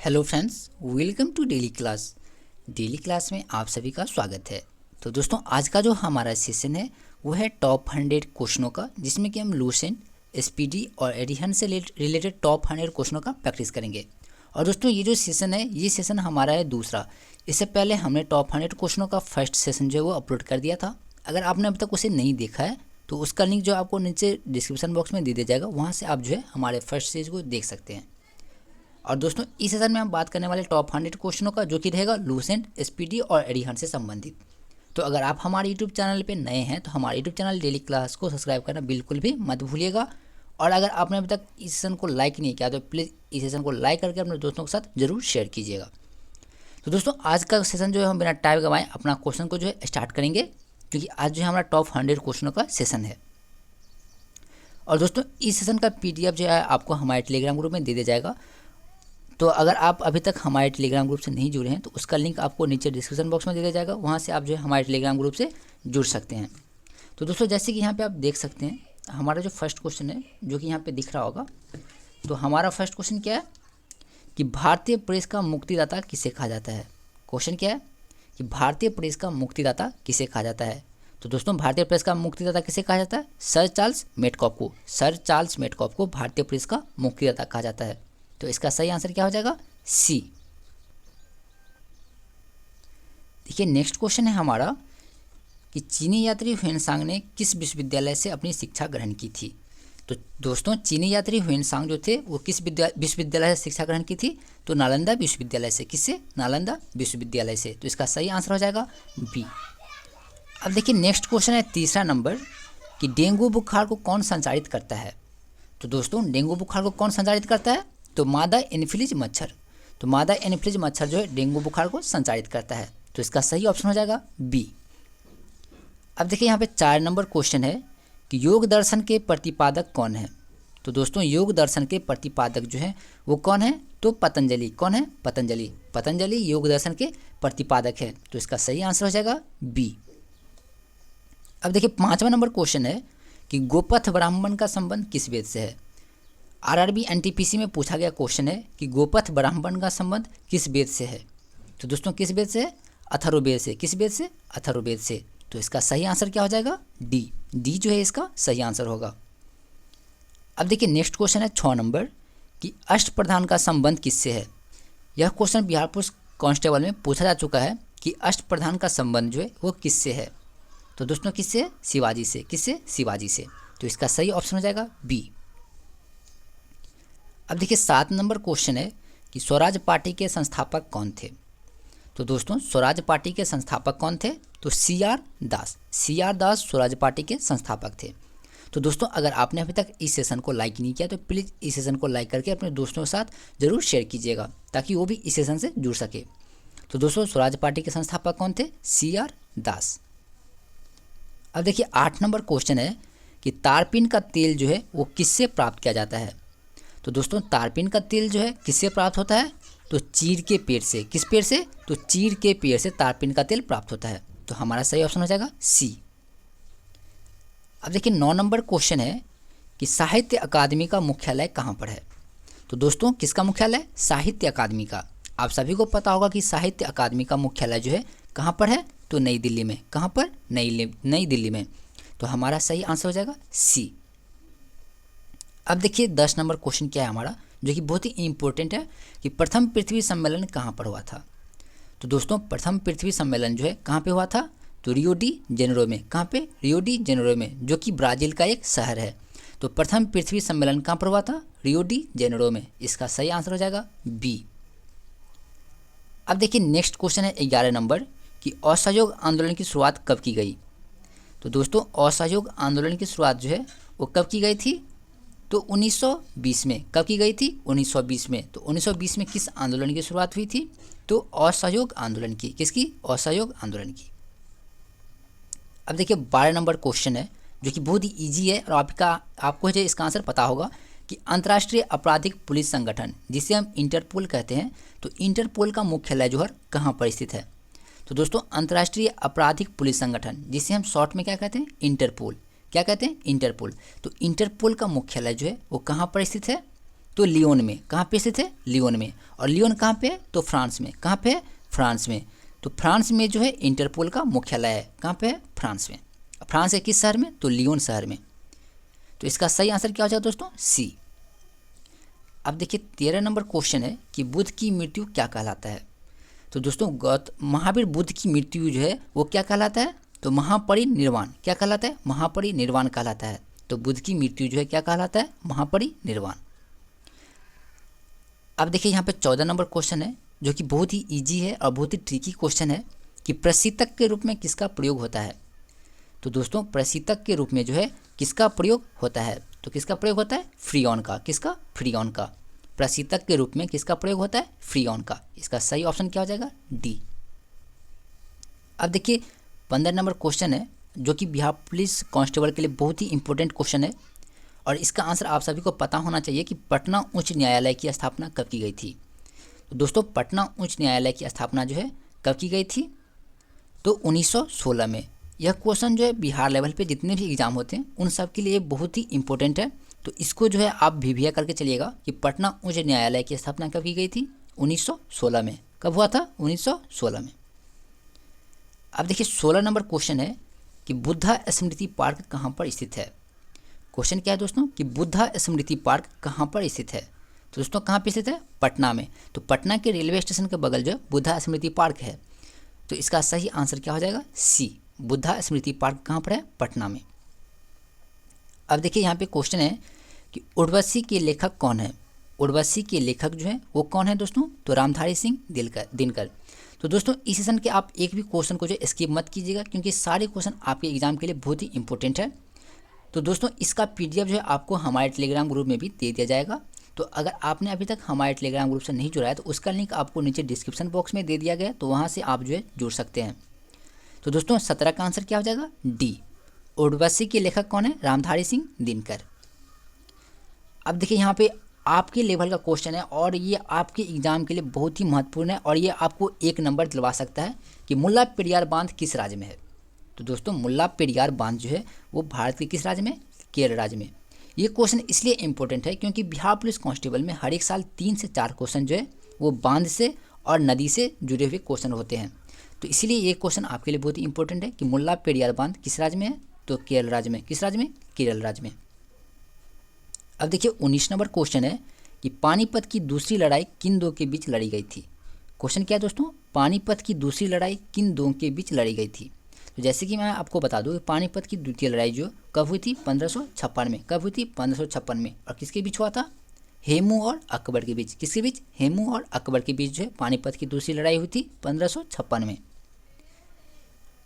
Hello friends, welcome to daily class. Daily class में आप सभी का स्वागत है। तो दोस्तों, आज का जो हमारा सेशन है वो है टॉप 100 क्वेश्चनों का, जिसमें कि हम लूसेंट, एसपीडी और एडिशन से रिलेटेड टॉप 100 क्वेश्चनों का प्रैक्टिस करेंगे। और दोस्तों, ये जो सेशन है ये सेशन हमारा है दूसरा। इससे पहले हमने टॉप 100 क्वेश्चनों का फर्स्ट सेशन जो है वो अपलोड कर दिया था। अगर आपने अभी तक उसे नहीं देखा है तो उसका लिंक जो आपको नीचे डिस्क्रिप्शन बॉक्स में दे दिया जाएगा, वहाँ से आप जो है हमारे फर्स्ट सीरीज को देख सकते हैं। और दोस्तों, इस सेशन में हम बात करने वाले टॉप 100 क्वेश्चनों का, जो कि रहेगा लूसेंट, एसपीडी और एडिशन से संबंधित। तो अगर आप हमारे यूट्यूब चैनल पे नए हैं तो हमारे यूट्यूब चैनल डेली क्लास को सब्सक्राइब करना बिल्कुल भी मत भूलिएगा। और अगर आपने अभी तक इस सेशन को लाइक नहीं किया तो प्लीज़ इस सेशन को लाइक करके अपने दोस्तों के साथ जरूर शेयर कीजिएगा। तो दोस्तों, आज का सेशन जो है हम बिना टाइम गवाएं अपना क्वेश्चन को जो है स्टार्ट करेंगे, क्योंकि आज जो है हमारा टॉप 100 क्वेश्चनों का सेशन है। और दोस्तों, इस सेशन का PDF जो है आपको हमारे टेलीग्राम ग्रुप में दे दिया जाएगा। तो अगर आप अभी तक हमारे टेलीग्राम ग्रुप से नहीं जुड़े हैं तो उसका लिंक आपको नीचे डिस्क्रिप्शन बॉक्स में दे दिया जाएगा, वहाँ से आप जो है हमारे टेलीग्राम ग्रुप से जुड़ सकते हैं। तो दोस्तों, जैसे कि यहाँ पे आप देख सकते हैं, हमारा जो फर्स्ट क्वेश्चन है जो कि यहाँ पे दिख रहा होगा, तो हमारा फर्स्ट क्वेश्चन क्या है कि भारतीय प्रेस का मुक्तिदाता किसे कहा जाता है। क्वेश्चन क्या है कि भारतीय प्रेस का मुक्तिदाता किसे कहा जाता है। तो दोस्तों, भारतीय प्रेस का मुक्तिदाता किसे कहा जाता है? सर चार्ल्स मेटकॉफ को। सर चार्ल्स मेटकॉफ को भारतीय प्रेस का मुक्तिदाता कहा जाता है। तो इसका सही आंसर क्या हो जाएगा? सी। देखिए, नेक्स्ट क्वेश्चन है हमारा कि चीनी यात्री ह्वेनसांग ने किस विश्वविद्यालय से अपनी शिक्षा ग्रहण की थी। तो दोस्तों, चीनी यात्री ह्वेनसांग जो थे वो किस विश्वविद्यालय से शिक्षा ग्रहण की थी? तो नालंदा विश्वविद्यालय से। किससे? नालंदा विश्वविद्यालय से। तो इसका सही आंसर हो जाएगा बी। अब देखिए, नेक्स्ट क्वेश्चन है तीसरा नंबर कि डेंगू बुखार को कौन संचारित करता है। तो दोस्तों, डेंगू बुखार को कौन संचारित करता है? तो मादा एनोफिलीज मच्छर। तो मादा एनोफिलीज मच्छर जो है डेंगू बुखार को संचारित करता है। तो इसका सही ऑप्शन हो जाएगा बी। अब देखिए, यहाँ पे 4 नंबर क्वेश्चन है कि योग दर्शन के प्रतिपादक कौन है। तो दोस्तों, योग दर्शन के प्रतिपादक जो है वो कौन है? तो पतंजलि। कौन है? पतंजलि। पतंजलि योग दर्शन के प्रतिपादक है। तो इसका सही आंसर हो जाएगा बी। अब देखिए, 5वां नंबर क्वेश्चन है कि गोपथ ब्राह्मण का संबंध किस वेद से है। आरआरबी एनटीपीसी में पूछा गया क्वेश्चन है कि गोपथ ब्राह्मण का संबंध किस वेद से है। तो दोस्तों, किस वेद से है? अथर्ववेद से। किस वेद से? अथर्ववेद से। तो इसका सही आंसर क्या हो जाएगा? डी। डी जो है इसका सही आंसर होगा। अब देखिए, नेक्स्ट क्वेश्चन है 6 नंबर कि अष्टप्रधान का संबंध किससे है। यह क्वेश्चन बिहार पुलिस कांस्टेबल में पूछा जा चुका है कि अष्टप्रधान का संबंध जो है वो किससे है। तो दोस्तों, किससे? शिवाजी से। किससे? शिवाजी से। तो इसका सही ऑप्शन हो जाएगा बी। अब देखिए, 7 नंबर क्वेश्चन है कि स्वराज पार्टी के संस्थापक कौन थे। तो दोस्तों, स्वराज पार्टी के संस्थापक कौन थे? तो CR दास। CR दास स्वराज पार्टी के संस्थापक थे। तो दोस्तों, अगर आपने अभी तक इस सेशन को लाइक नहीं किया तो प्लीज़ इस सेशन को लाइक करके अपने दोस्तों के साथ जरूर शेयर कीजिएगा, ताकि वो भी इस सेशन से जुड़ सके। तो दोस्तों, स्वराज पार्टी के संस्थापक कौन थे? CR दास। अब देखिए, 8 नंबर क्वेश्चन है कि तारपीन का तेल जो है वो किससे प्राप्त किया जाता है। तो दोस्तों, तारपीन का तेल जो है किससे प्राप्त होता है? तो चीड़ के पेड़ से। किस पेड़ से? तो चीड़ के पेड़ से तारपीन का तेल प्राप्त होता है। तो हमारा सही ऑप्शन हो जाएगा सी। अब देखिए, 9 नंबर क्वेश्चन है कि साहित्य अकादमी का मुख्यालय कहाँ पर है। तो दोस्तों, किसका मुख्यालय? साहित्य अकादमी का। आप सभी को पता होगा कि साहित्य अकादमी का मुख्यालय जो है कहाँ पर है? तो नई दिल्ली में। कहाँ पर? नई दिल्ली में। तो हमारा सही आंसर हो जाएगा सी। अब देखिए, 10 नंबर क्वेश्चन क्या है हमारा, जो कि बहुत ही इंपॉर्टेंट है कि प्रथम पृथ्वी सम्मेलन कहाँ पर हुआ था। तो दोस्तों, प्रथम पृथ्वी सम्मेलन जो है कहाँ पे हुआ था? तो रियो डी जेनेरो में। कहाँ पे? रियो डी जेनेरो में, जो कि ब्राज़ील का एक शहर है। तो प्रथम पृथ्वी सम्मेलन कहाँ पर हुआ था? रियो डी जेनेरो में। इसका सही आंसर हो जाएगा बी। अब देखिए, नेक्स्ट क्वेश्चन है 11 नंबर कि असहयोग आंदोलन की शुरुआत कब की गई। तो दोस्तों, असहयोग आंदोलन की शुरुआत जो है वो कब की गई थी? तो 1920 में। कब की गई थी? 1920 में। तो 1920 में किस आंदोलन की शुरुआत हुई थी? तो असहयोग आंदोलन की। किसकी? असहयोग आंदोलन की। अब देखिए, 12 नंबर क्वेश्चन है जो कि बहुत ही इजी है और आपको जो इसका आंसर पता होगा कि अंतर्राष्ट्रीय आपराधिक पुलिस संगठन, जिसे हम इंटरपोल कहते हैं, तो इंटरपोल का मुख्यालय जो है कहाँ पर स्थित है। तो दोस्तों, अंतर्राष्ट्रीय आपराधिक पुलिस संगठन, जिसे हम शॉर्ट में क्या कहते हैं? इंटरपोल। क्या कहते हैं? इंटरपोल। तो इंटरपोल का मुख्यालय जो है वो कहाँ पर स्थित है? तो लियोन में। कहाँ पे स्थित है? लियोन में। और लियोन कहाँ पे है? तो फ्रांस में। कहाँ पे है? फ्रांस में। तो फ्रांस में जो है इंटरपोल का मुख्यालय है। कहाँ पे है? फ्रांस में। फ्रांस के किस शहर में? तो लियोन शहर में। तो इसका सही आंसर क्या हो जाएगा दोस्तों? सी। अब देखिए 13 नंबर क्वेश्चन है कि बुद्ध की मृत्यु क्या कहलाता है। तो दोस्तों महावीर बुद्ध की मृत्यु जो है वो क्या कहलाता है? तो महापरिनिर्वाण। क्या कहलाता है? महापरिनिर्वाण कहलाता है। तो बुद्ध की मृत्यु जो है क्या कहलाता है? महापरिनिर्वाण। अब देखिए यहाँ पे 14 नंबर क्वेश्चन है जो कि बहुत ही इजी है और बहुत ही ट्रिकी क्वेश्चन है कि प्रशीतक के रूप में किसका प्रयोग होता है। तो दोस्तों प्रशीतक के रूप में जो है किसका प्रयोग होता है? तो किसका प्रयोग होता है? फ्रीऑन का। किसका? फ्रीऑन का। प्रशीतक के रूप में किसका प्रयोग होता है? फ्रीऑन का। इसका सही ऑप्शन क्या हो जाएगा? डी। अब देखिए 15 नंबर क्वेश्चन है जो कि बिहार पुलिस कांस्टेबल के लिए बहुत ही इंपॉर्टेंट क्वेश्चन है और इसका आंसर आप सभी को पता होना चाहिए कि पटना उच्च न्यायालय की स्थापना कब की गई थी। तो दोस्तों पटना उच्च न्यायालय की स्थापना जो है कब की गई थी? तो 1916 में। यह क्वेश्चन जो है बिहार लेवल पे जितने भी एग्जाम होते हैं उन सब के लिए बहुत ही इंपॉर्टेंट है। तो इसको जो है आप भिभिया करके चलिएगा कि पटना उच्च न्यायालय की स्थापना कब की गई थी? 1916 में। कब हुआ था? 1916 में। अब देखिए 16 नंबर क्वेश्चन है कि बुद्धा स्मृति पार्क कहाँ पर स्थित है। क्वेश्चन क्या है दोस्तों कि बुद्धा स्मृति पार्क कहाँ पर स्थित है। तो दोस्तों कहाँ पे स्थित है? पटना में। तो पटना के रेलवे स्टेशन के बगल जो है बुद्धा स्मृति पार्क है। तो इसका सही आंसर क्या हो जाएगा? सी। बुद्धा स्मृति पार्क कहाँ पर है? पटना में। अब देखिए यहाँ पे क्वेश्चन है कि उर्वशी के लेखक कौन है। उर्वशी के लेखक जो है वो कौन है दोस्तों? तो रामधारी सिंह दिनकर। तो दोस्तों इस सेशन के आप एक भी क्वेश्चन को जो स्किप मत कीजिएगा क्योंकि सारे क्वेश्चन आपके एग्जाम के लिए बहुत ही इंपॉर्टेंट है। तो दोस्तों इसका पीडीएफ जो है आपको हमारे टेलीग्राम ग्रुप में भी दे दिया जाएगा। तो अगर आपने अभी तक हमारे टेलीग्राम ग्रुप से नहीं जुड़ा है तो उसका लिंक आपको नीचे डिस्क्रिप्शन बॉक्स में दे दिया गया है, तो वहाँ से आप जो है जुड़ सकते हैं। तो दोस्तों 17 का आंसर क्या हो जाएगा? डी। उर्वशी के लेखक कौन है? रामधारी सिंह दिनकर। अब देखिए यहाँ पे आपके लेवल का क्वेश्चन है और ये आपके एग्जाम के लिए बहुत ही महत्वपूर्ण है और ये आपको 1 नंबर दिलवा सकता है कि मुल्ला पेरियार बांध किस राज्य में है। तो दोस्तों मुल्ला पेरियार बांध जो है वो भारत के किस राज्य में? केरल राज्य में। ये क्वेश्चन इसलिए इंपॉर्टेंट है क्योंकि बिहार पुलिस कांस्टेबल में हर एक साल 3 से 4 क्वेश्चन जो है वो बांध से और नदी से जुड़े हुए क्वेश्चन होते हैं। तो इसीलिए ये क्वेश्चन आपके लिए बहुत ही इंपॉर्टेंट है कि मुल्ला पेरियार बांध किस राज्य में है? तो केरल राज्य में। किस राज्य में? केरल राज्य में। अब देखिए 19 नंबर क्वेश्चन है कि पानीपत की दूसरी लड़ाई किन दो के बीच लड़ी गई थी। क्वेश्चन क्या है दोस्तों? पानीपत की दूसरी लड़ाई किन दो के बीच लड़ी गई थी। तो जैसे कि मैं आपको बता दूं कि पानीपत की द्वितीय लड़ाई जो कब हुई थी? 1556 में। कब हुई थी? 1556 में। और किसके बीच हुआ था? हेमू और अकबर के बीच। किसके बीच? हेमू और अकबर के बीच जो है पानीपत की दूसरी लड़ाई हुई थी 1556 में।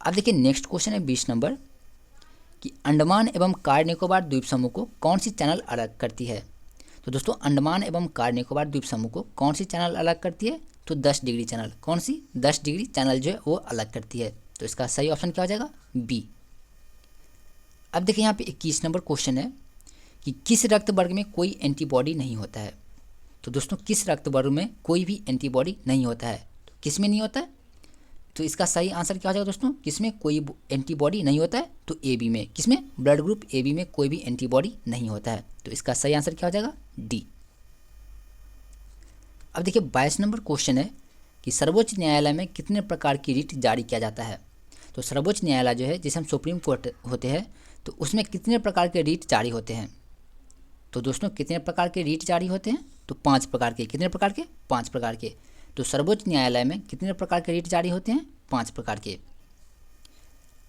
अब देखिए नेक्स्ट क्वेश्चन है 20 नंबर कि अंडमान एवं कार निकोबार द्वीप समूह को कौन सी चैनल अलग करती है। तो दोस्तों अंडमान एवं कार निकोबार द्वीप समूह को कौन सी चैनल अलग करती है? तो 10 डिग्री चैनल। कौन सी? 10 डिग्री चैनल जो है वो अलग करती है। तो इसका सही ऑप्शन क्या हो जाएगा? बी। अब देखिए यहाँ पे 21 नंबर क्वेश्चन है कि किस रक्त वर्ग में कोई एंटीबॉडी नहीं होता है। तो दोस्तों किस रक्त वर्ग में कोई भी एंटीबॉडी नहीं होता है? तो किस में नहीं होता है? तो इसका सही आंसर क्या हो जाएगा दोस्तों? किसमें कोई एंटीबॉडी नहीं होता है? तो ए बी में। किसमें? ब्लड ग्रुप ए बी में कोई भी एंटीबॉडी नहीं होता है। तो इसका सही आंसर क्या हो जाएगा? डी। अब देखिए 22 नंबर क्वेश्चन है कि सर्वोच्च न्यायालय में कितने प्रकार की रिट जारी किया जाता है। तो सर्वोच्च न्यायालय जो है जिसे हम सुप्रीम कोर्ट होते हैं तो उसमें कितने प्रकार के रिट जारी होते हैं। तो दोस्तों कितने प्रकार के रिट जारी होते हैं? तो 5 प्रकार के। कितने प्रकार के? 5 प्रकार के। तो सर्वोच्च न्यायालय में कितने प्रकार के रिट जारी होते हैं? 5 प्रकार के।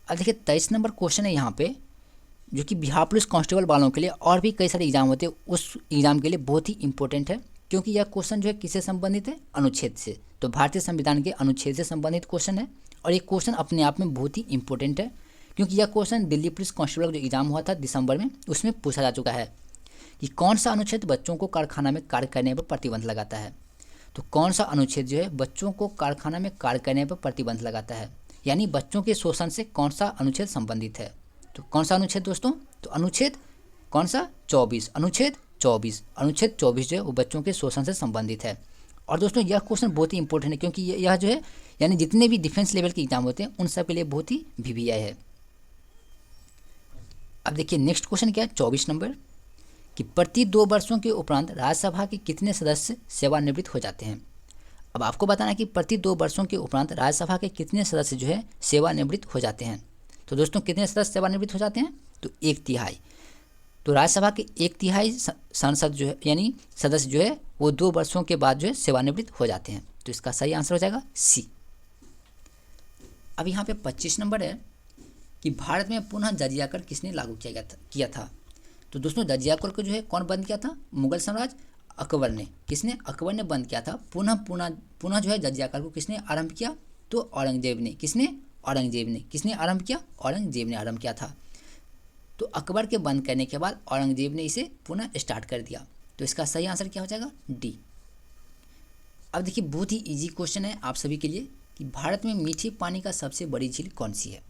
अब देखिए 23 नंबर क्वेश्चन है यहाँ पे जो कि बिहार पुलिस कांस्टेबल वालों के लिए और भी कई सारे एग्जाम होते हैं उस एग्जाम के लिए बहुत ही इंपॉर्टेंट है क्योंकि यह क्वेश्चन जो है किससे संबंधित है? अनुच्छेद से। तो भारतीय संविधान के अनुच्छेद से संबंधित क्वेश्चन है और ये क्वेश्चन अपने आप में बहुत ही इंपॉर्टेंट है क्योंकि यह क्वेश्चन दिल्ली पुलिस कांस्टेबल का जो एग्जाम हुआ था दिसंबर में उसमें पूछा जा चुका है कि कौन सा अनुच्छेद बच्चों को कारखाना में कार्य करने पर प्रतिबंध लगाता है। तो कौन सा अनुच्छेद जो है बच्चों को कारखाना में कार्य करने पर प्रतिबंध लगाता है, यानी बच्चों के शोषण से कौन सा अनुच्छेद संबंधित है। तो कौन सा अनुच्छेद दोस्तों? तो अनुच्छेद कौन सा? 24। अनुच्छेद 24। अनुच्छेद 24 जो है वो बच्चों के शोषण से संबंधित है। और दोस्तों यह क्वेश्चन बहुत ही इंपॉर्टेंट है क्योंकि यह जो है यानी जितने भी डिफेंस लेवल के एग्जाम होते हैं उन सब के लिए बहुत ही वीवीआई है। अब देखिए नेक्स्ट क्वेश्चन क्या है 24 नंबर कि प्रति 2 वर्षों के उपरांत राज्यसभा के कितने सदस्य सेवानिवृत्त हो जाते हैं। अब आपको बताना है कि प्रति 2 वर्षों के उपरांत राज्यसभा के कितने सदस्य जो है सेवानिवृत्त हो जाते हैं। तो दोस्तों कितने सदस्य सेवानिवृत्त हो जाते हैं, तो 1/3। तो राज्यसभा के 1/3 सांसद जो है यानी सदस्य जो है वो 2 वर्षों के बाद जो है सेवानिवृत्त हो जाते हैं। तो इसका सही आंसर हो जाएगा सी। अब यहाँ पे 25 नंबर है कि भारत में पुनः जजिया कर किसने लागू किया था। तो दोस्तों जजिया कर को जो है कौन बंद किया था, मुगल साम्राज्य अकबर ने। किसने, अकबर ने बंद किया था। पुनः जो है जजिया कर को किसने आरंभ किया, तो औरंगजेब ने। किसने आरंभ किया, औरंगजेब ने आरंभ किया था। तो अकबर के बंद करने के बाद औरंगजेब ने इसे पुनः स्टार्ट कर दिया। तो इसका सही आंसर क्या हो जाएगा, डी। अब देखिए बहुत ही इजी क्वेश्चन है आप सभी के लिए कि भारत में मीठे पानी का सबसे बड़ी झील कौन सी है।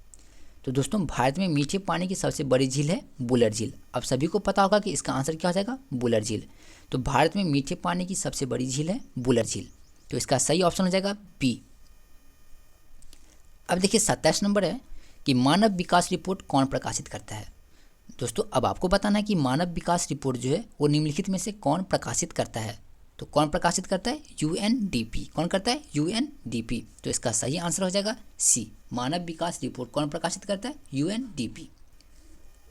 तो दोस्तों भारत में मीठे पानी की सबसे बड़ी झील है बुलर झील। अब सभी को पता होगा कि इसका आंसर क्या हो जाएगा, बुलर झील। तो भारत में मीठे पानी की सबसे बड़ी झील है बुलर झील। तो इसका सही ऑप्शन हो जाएगा बी। अब देखिए 27 नंबर है कि मानव विकास रिपोर्ट कौन प्रकाशित करता है। दोस्तों अब आपको बताना है कि मानव विकास रिपोर्ट जो है वो निम्नलिखित में से कौन प्रकाशित करता है। तो कौन प्रकाशित करता है, यूएनडीपी। कौन करता है, यूएनडीपी। तो इसका सही आंसर हो जाएगा सी। मानव विकास रिपोर्ट कौन प्रकाशित करता है, यूएनडीपी।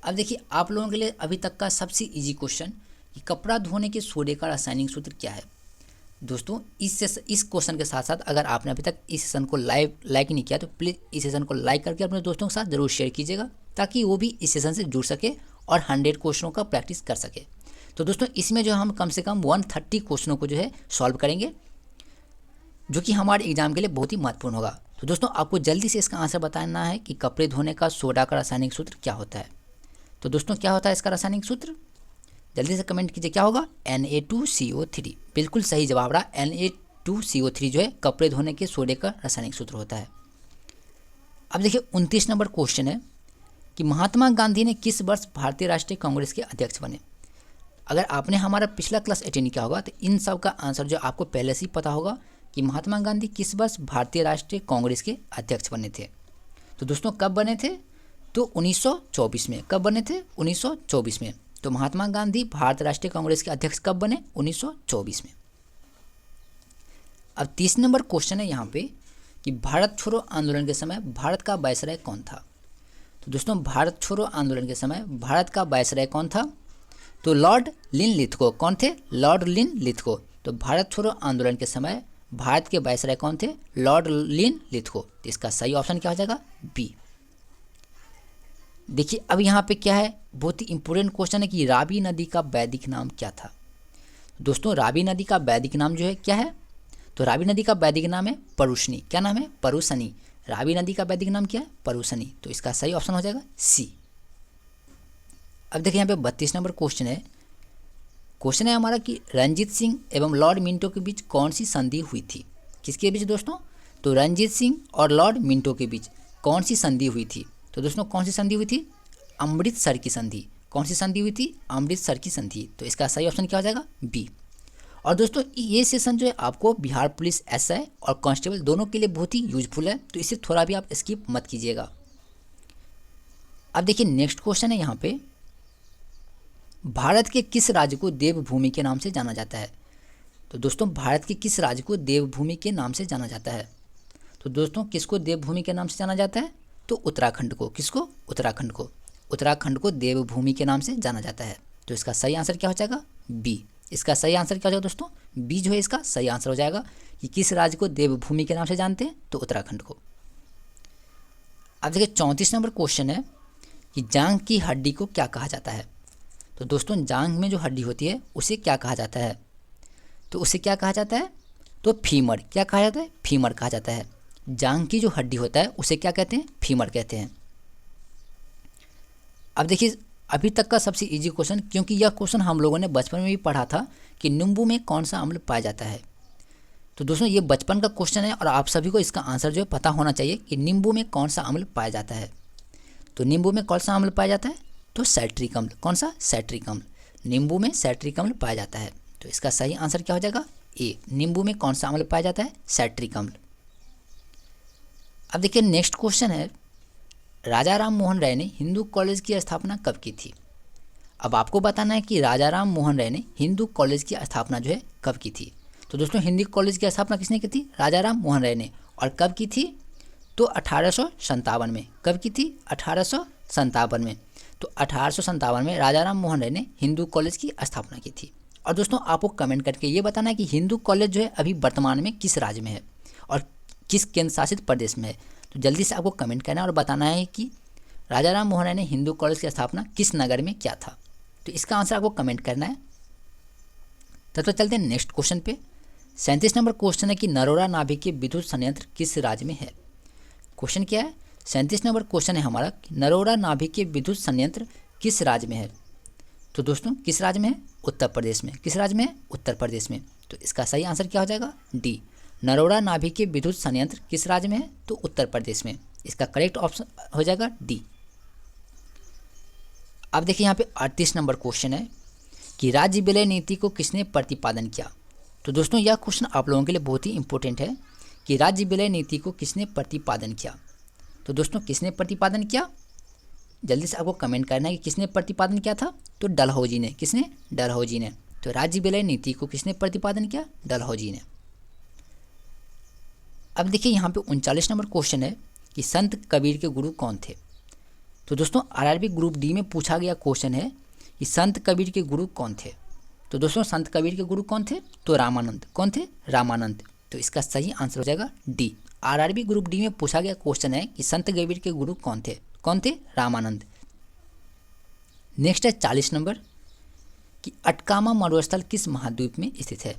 अब देखिए आप लोगों के लिए अभी तक का सबसे इजी क्वेश्चन कि कपड़ा धोने के सोडे का रासायनिक सूत्र क्या है। दोस्तों इस क्वेश्चन के साथ साथ अगर आपने अभी तक इस सेशन को लाइक नहीं किया तो प्लीज़ इस सेशन को लाइक करके अपने दोस्तों के साथ जरूर शेयर कीजिएगा ताकि वो भी इस सेशन से जुड़ सके और 100 क्वेश्चनों का प्रैक्टिस कर सके। तो दोस्तों इसमें जो हम कम से कम 130 क्वेश्चनों को जो है सॉल्व करेंगे जो कि हमारे एग्जाम के लिए बहुत ही महत्वपूर्ण होगा। तो दोस्तों आपको जल्दी से इसका आंसर बताना है कि कपड़े धोने का सोडा का रासायनिक सूत्र क्या होता है। तो दोस्तों क्या होता है इसका रासायनिक सूत्र, जल्दी से कमेंट कीजिए क्या होगा, Na2CO3। बिल्कुल सही जवाब रहा, Na2CO3 जो है कपड़े धोने के सोडे का रासायनिक सूत्र होता है। अब देखिए 29 नंबर क्वेश्चन है कि महात्मा गांधी ने किस वर्ष भारतीय राष्ट्रीय कांग्रेस के अध्यक्ष बने। अगर आपने हमारा पिछला क्लास अटेंड किया होगा तो इन सब का आंसर जो आपको पहले से ही पता होगा कि महात्मा गांधी किस वर्ष भारतीय राष्ट्रीय कांग्रेस के अध्यक्ष बने थे। तो दोस्तों कब बने थे, तो 1924 में। कब बने थे, 1924 में। तो महात्मा गांधी भारतीय राष्ट्रीय कांग्रेस के अध्यक्ष कब बने, 1924 में। अब 30 नंबर क्वेश्चन है यहाँ पे कि भारत छोड़ो आंदोलन के समय भारत का वायसराय कौन था। तो दोस्तों भारत छोड़ो आंदोलन के समय भारत का वायसराय कौन था, तो लॉर्ड लिनलिथगो। कौन थे, लॉर्ड लिनलिथगो। तो भारत छोड़ो आंदोलन के समय भारत के वायसराय कौन थे, लॉर्ड लिनलिथगो। तो इसका सही ऑप्शन क्या हो जाएगा, बी। देखिए अब यहाँ पे क्या है, बहुत ही इंपॉर्टेंट क्वेश्चन है कि रावी नदी का वैदिक नाम क्या था। दोस्तों रावी नदी का वैदिक नाम जो है क्या है, तो रावी नदी का वैदिक नाम है परुशनी। क्या नाम है, परुशनी। रावी नदी का वैदिक नाम क्या है, परुशनी। तो इसका सही ऑप्शन हो जाएगा सी। अब देखिए यहाँ पे 32 नंबर क्वेश्चन है हमारा कि रंजीत सिंह एवं लॉर्ड मिंटो के बीच कौन सी संधि हुई थी। किसके बीच दोस्तों, तो रंजीत सिंह और लॉर्ड मिंटो के बीच कौन सी संधि हुई थी। तो दोस्तों कौन सी संधि हुई थी, अमृतसर की संधि। कौन सी संधि हुई थी, अमृतसर की संधि। तो इसका सही ऑप्शन क्या हो जाएगा, बी। और दोस्तों ये सेशन जो है आपको बिहार पुलिस एसआई और कांस्टेबल दोनों के लिए बहुत ही यूजफुल है, तो इसे थोड़ा भी आप स्किप मत कीजिएगा। अब देखिए नेक्स्ट क्वेश्चन है यहाँ पे, भारत के किस राज्य को देवभूमि के नाम से जाना जाता है। तो दोस्तों भारत के किस राज्य को देवभूमि के नाम से जाना जाता है। तो दोस्तों किसको देवभूमि के नाम से जाना जाता है, तो उत्तराखंड को। किसको, उत्तराखंड को। उत्तराखंड को देवभूमि के नाम से जाना जाता है। तो इसका सही आंसर क्या हो जाएगा, बी। इसका सही आंसर क्या हो जाएगा दोस्तों, बी जो है इसका सही आंसर हो जाएगा कि किस राज्य को देवभूमि के नाम से जानते हैं, तो उत्तराखंड को। अब देखिए 34 नंबर क्वेश्चन है कि जांघ की हड्डी को क्या कहा जाता है। तो दोस्तों जांघ में जो हड्डी होती है उसे क्या कहा जाता है, तो उसे क्या कहा जाता है, तो फीमर। क्या कहा जाता है, फीमर कहा जाता है। जांघ की जो हड्डी होता है उसे क्या कहते हैं, फीमर कहते हैं। अब देखिए अभी तक का सबसे इजी क्वेश्चन, क्योंकि यह क्वेश्चन हम लोगों ने बचपन में भी पढ़ा था कि नींबू में कौन सा अम्ल पाया जाता है। तो दोस्तों ये बचपन का क्वेश्चन है और आप सभी को इसका आंसर जो है पता होना चाहिए कि नींबू में कौन सा अम्ल पाया जाता है। तो नींबू में कौन सा अम्ल पाया जाता है, तो सैट्रिक अम्ल। कौन सा, सैट्रिक अम्ल। नींबू में सैट्रिक अम्ल पाया जाता है। तो इसका सही आंसर क्या हो जाएगा, ए। नींबू में कौन सा अम्ल पाया जाता है, सैट्रिक अम्ल। अब देखिए नेक्स्ट क्वेश्चन है, राजा राम मोहन राय ने हिंदू कॉलेज की स्थापना कब की थी। अब आपको बताना है कि राजा राम मोहन राय ने हिंदू कॉलेज की स्थापना जो है कब की थी। तो दोस्तों हिंदू कॉलेज की स्थापना किसने की थी? राजा राम मोहन राय ने। और कब की थी? तो 1857 में। कब की थी? 1857 में। तो 1857 में राजा राम मोहन राय ने हिंदू कॉलेज की स्थापना की थी। और दोस्तों आपको कमेंट करके ये बताना है कि हिंदू कॉलेज जो है अभी वर्तमान में किस राज्य में है और किस केंद्र शासित प्रदेश में है। तो जल्दी से आपको कमेंट करना है और बताना है कि राजा राम मोहन राय ने हिंदू कॉलेज की स्थापना किस नगर में किया था। तो इसका आंसर आपको कमेंट करना है। तो चलते हैं नेक्स्ट क्वेश्चन पे। 37 नंबर क्वेश्चन है कि नरोरा नाभिक के विद्युत संयंत्र किस राज्य में है। क्वेश्चन क्या है? 37 नंबर क्वेश्चन है हमारा, नरोरा नाभिक के विद्युत संयंत्र किस राज्य में है। तो दोस्तों किस राज्य में है? उत्तर प्रदेश में। किस राज्य में है? उत्तर प्रदेश में। तो इसका सही आंसर क्या हो जाएगा? डी, नरोरा नाभिक के विद्युत संयंत्र किस राज्य में है? तो उत्तर प्रदेश में। इसका करेक्ट ऑप्शन हो जाएगा डी। अब देखिए यहाँ पे 38 नंबर क्वेश्चन है कि राज्य विलय नीति को किसने प्रतिपादन किया। तो दोस्तों यह क्वेश्चन आप लोगों के लिए बहुत ही इंपॉर्टेंट है कि राज्य विलय नीति को किसने प्रतिपादन किया। तो दोस्तों किसने प्रतिपादन किया? जल्दी से आपको कमेंट करना है कि किसने प्रतिपादन किया था। तो डलहौजी ने। किसने? डलहौजी ने। तो राज्य विलय नीति को किसने प्रतिपादन किया? डलहौजी ने। अब देखिए यहाँ पे 39 नंबर क्वेश्चन है कि संत कबीर के गुरु कौन थे। तो दोस्तों आरआरबी ग्रुप डी में पूछा गया क्वेश्चन है कि संत कबीर के गुरु कौन थे। तो दोस्तों संत कबीर के गुरु कौन थे? तो रामानंद। कौन थे? रामानंद। तो इसका सही आंसर हो जाएगा डी। आरआरबी ग्रुप डी में पूछा गया क्वेश्चन है कि संत कबीर के गुरु कौन थे। कौन थे? रामानंद। नेक्स्ट है 40 नंबर कि अटकामा मरुस्थल किस महाद्वीप में स्थित है।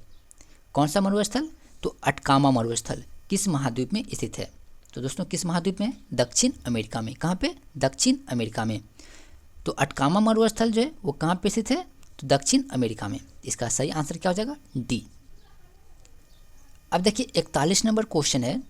कौन सा मरुस्थल? तो अटकामा मरुस्थल किस महाद्वीप में स्थित है। तो दोस्तों किस महाद्वीप में? दक्षिण अमेरिका में। कहाँ पे? दक्षिण अमेरिका में। तो अटकामा मरुस्थल जो है वो कहाँ पे स्थित है? तो दक्षिण अमेरिका में। इसका सही आंसर क्या हो जाएगा? डी। अब देखिए 41 नंबर क्वेश्चन है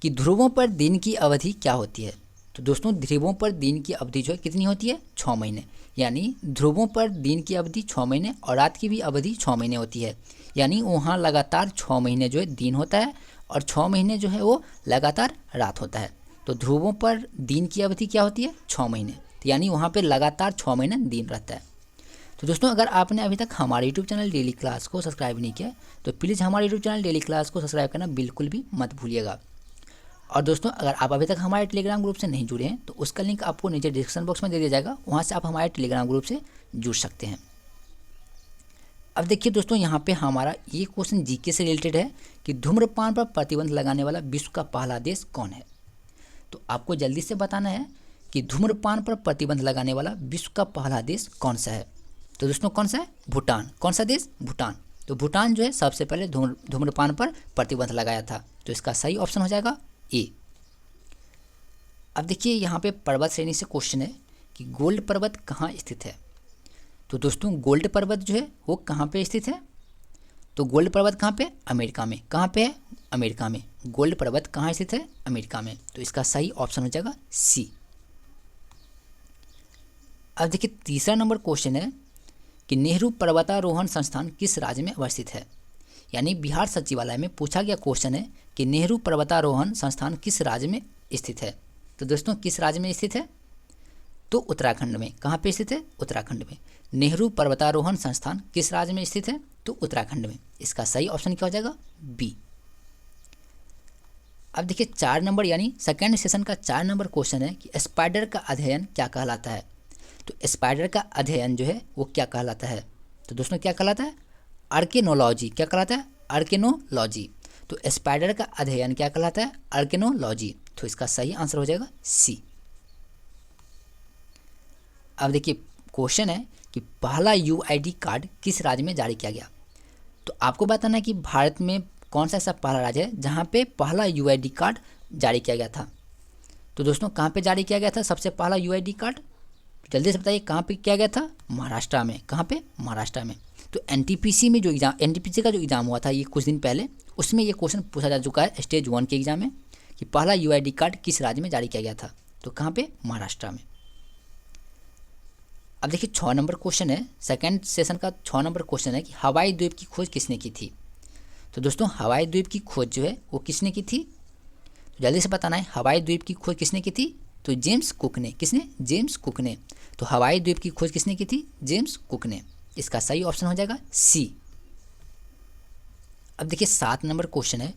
कि ध्रुवों पर दिन की अवधि क्या होती है। तो दोस्तों ध्रुवों पर दिन की अवधि जो है कितनी होती है? 6 महीने। यानी ध्रुवों पर दिन की अवधि 6 महीने और रात की भी अवधि 6 महीने होती है। यानी वहाँ लगातार 6 महीने जो है दिन होता है और 6 महीने जो है वो लगातार रात होता है। तो ध्रुवों पर दिन की अवधि क्या होती है? 6 महीने। तो यानी वहाँ पे लगातार 6 महीने दिन रहता है। तो दोस्तों अगर आपने अभी तक हमारे यूट्यूब चैनल डेली क्लास को सब्सक्राइब नहीं किया तो प्लीज़ हमारे यूट्यूब चैनल डेली क्लास को सब्सक्राइब करना बिल्कुल भी मत भूलिएगा। और दोस्तों अगर आप अभी तक हमारे टेलीग्राम ग्रुप से नहीं जुड़े हैं तो उसका लिंक आपको नीचे डिस्क्रिप्शन बॉक्स में दे दिया जाएगा, वहाँ से आप हमारे टेलीग्राम ग्रुप से जुड़ सकते हैं। अब देखिए दोस्तों यहाँ पे हमारा ये क्वेश्चन जीके से रिलेटेड है कि धूम्रपान पर प्रतिबंध लगाने वाला विश्व का पहला देश कौन है। तो आपको जल्दी से बताना है कि धूम्रपान पर प्रतिबंध लगाने वाला विश्व का पहला देश कौन सा है। तो दोस्तों कौन सा है? भूटान। कौन सा देश? भूटान। तो भूटान जो है सबसे पहले धूम्रपान पर प्रतिबंध लगाया था। तो इसका सही ऑप्शन हो जाएगा ए। अब देखिए यहाँ पे पर्वत श्रेणी से क्वेश्चन है कि गोल्ड पर्वत कहाँ स्थित है। तो दोस्तों गोल्ड पर्वत जो है वो कहाँ पे स्थित है। तो गोल्ड पर्वत कहाँ पे? अमेरिका में। कहाँ पे है? अमेरिका में। गोल्ड पर्वत कहाँ स्थित है? अमेरिका में। तो इसका सही ऑप्शन हो जाएगा सी। अब देखिए तीसरा नंबर क्वेश्चन है कि नेहरू पर्वतारोहण संस्थान किस राज्य में अवस्थित है। यानी बिहार सचिवालय में पूछा गया क्वेश्चन है कि नेहरू पर्वतारोहण संस्थान किस राज्य में स्थित है। तो दोस्तों किस राज्य में स्थित है? तो उत्तराखंड में। कहाँ पे स्थित है? उत्तराखंड में। नेहरू पर्वतारोहण संस्थान किस राज्य में स्थित है? तो उत्तराखंड में। इसका सही ऑप्शन क्या हो जाएगा? बी। अब देखिए 4 नंबर यानी सेकेंड सेशन का 4 नंबर क्वेश्चन है कि स्पाइडर का अध्ययन क्या कहलाता है। तो स्पाइडर का अध्ययन जो है वो क्या कहलाता है। तो दोस्तों क्या कहलाता है? आर्किनोलॉजी। क्या कहलाता है? आर्किनोलॉजी। तो स्पाइडर का अध्ययन क्या कहलाता है? आर्किनोलॉजी। तो इसका सही आंसर हो जाएगा सी। अब देखिए क्वेश्चन है कि पहला यूआईडी कार्ड किस राज्य में जारी किया गया। तो आपको बताना है कि भारत में कौन सा ऐसा पहला राज्य है जहाँ पे पहला यूआईडी कार्ड जारी किया गया था। तो दोस्तों कहाँ पे जारी किया गया था सबसे पहला यूआईडी कार्ड? जल्दी से बताइए कहाँ पे किया गया था? महाराष्ट्र में। कहाँ पे? महाराष्ट्र में। तो एनटीपीसी में जो एग्जाम एनटीपीसी का जो एग्ज़ाम हुआ था ये कुछ दिन पहले, उसमें ये क्वेश्चन पूछा जा चुका है स्टेज 1 के एग्जाम में कि पहला यूआईडी कार्ड किस राज्य में जारी किया गया था। तो कहाँ पे? महाराष्ट्र में। अब देखिए 6 नंबर क्वेश्चन है, सेकेंड सेशन का 6 नंबर क्वेश्चन है कि हवाई द्वीप की खोज किसने की थी। तो दोस्तों हवाई द्वीप की खोज जो है वो किसने की थी? तो जल्दी से बताना है हवाई द्वीप की खोज किसने की थी? तो जेम्स कुक ने। किसने? जेम्स कुक ने। तो हवाई द्वीप की खोज किसने की थी? जेम्स कुक ने। इसका सही ऑप्शन हो जाएगा सी। अब देखिए 7 नंबर क्वेश्चन है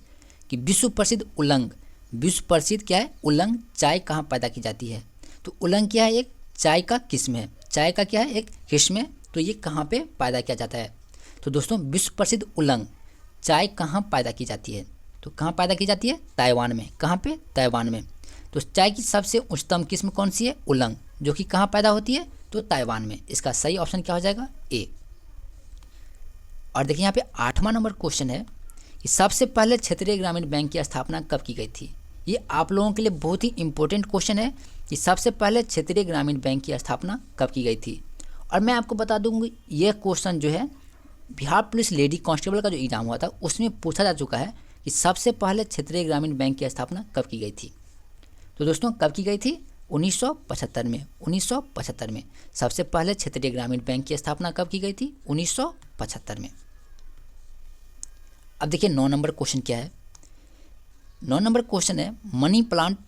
कि विश्व प्रसिद्ध उलंग, विश्व प्रसिद्ध क्या है? उलंग चाय कहाँ पैदा की जाती है? तो उलंग क्या है? एक चाय का किस्म है। चाय का क्या है? एक किस्म है। तो ये कहाँ पे पैदा किया जाता है? तो दोस्तों विश्व प्रसिद्ध उलंग चाय कहाँ पैदा की जाती है? तो कहाँ पैदा की जाती है? ताइवान में। कहाँ पे? ताइवान में। तो चाय की सबसे उच्चतम किस्म कौन सी है? उलंग, जो कि कहाँ पैदा होती है? तो ताइवान में। इसका सही ऑप्शन क्या हो जाएगा? ए। और देखिए यहाँ पे 8वां नंबर क्वेश्चन है कि सबसे पहले क्षेत्रीय ग्रामीण बैंक की स्थापना कब की गई थी? ये आप लोगों के लिए बहुत ही इंपॉर्टेंट क्वेश्चन है कि सबसे पहले क्षेत्रीय ग्रामीण बैंक की स्थापना कब की गई थी। और मैं आपको बता दूंगी यह क्वेश्चन जो है बिहार पुलिस लेडी कांस्टेबल का जो एग्जाम हुआ था उसमें पूछा जा चुका है कि सबसे पहले क्षेत्रीय ग्रामीण बैंक की स्थापना कब की गई थी। तो दोस्तों कब की गई थी? 1975 में। 1975 में सबसे पहले क्षेत्रीय ग्रामीण बैंक की स्थापना कब की गई थी? 1975 में। अब देखिए 9 नंबर क्वेश्चन क्या है? 9 नंबर क्वेश्चन है मनी प्लांट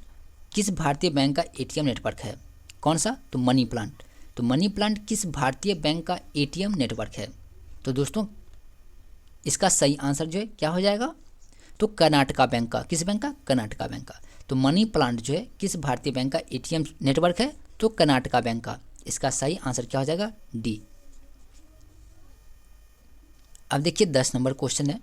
किस भारतीय बैंक का एटीएम नेटवर्क है? कौन सा? तो मनी प्लांट। तो मनी प्लांट किस भारतीय बैंक का एटीएम नेटवर्क है? तो दोस्तों इसका सही आंसर जो है क्या हो जाएगा? तो कर्नाटका बैंक का। किस बैंक का? कर्नाटका बैंक का। तो मनी प्लांट जो है किस भारतीय बैंक का एटीएम नेटवर्क है? तो कर्नाटका बैंक का। इसका सही आंसर क्या हो जाएगा? डी। अब देखिए 10 नंबर क्वेश्चन है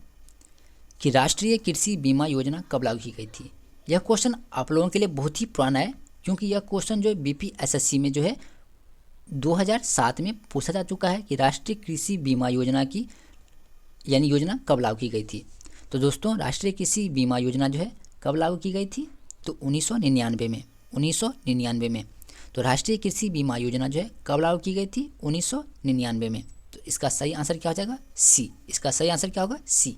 कि राष्ट्रीय कृषि बीमा योजना कब लागू की गई थी? यह क्वेश्चन आप लोगों के लिए बहुत ही पुराना है क्योंकि यह क्वेश्चन जो है बीपीएसएससी में जो है 2007 में पूछा जा चुका है कि राष्ट्रीय कृषि बीमा योजना की यानी योजना कब लागू की गई थी। तो दोस्तों राष्ट्रीय कृषि बीमा योजना जो है कब लागू की गई थी? तो 1999 में। 1999 में। तो राष्ट्रीय कृषि बीमा योजना जो है कब लागू की गई थी? 1999 में। तो इसका सही आंसर क्या हो जाएगा? सी। इसका सही आंसर क्या होगा? सी।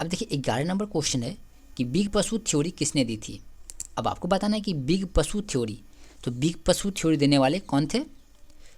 अब देखिए 11 नंबर क्वेश्चन है कि बिग पशु थ्योरी किसने दी थी? अब आपको बताना है कि बिग पशु थ्योरी, तो बिग पशु थ्योरी देने वाले कौन थे?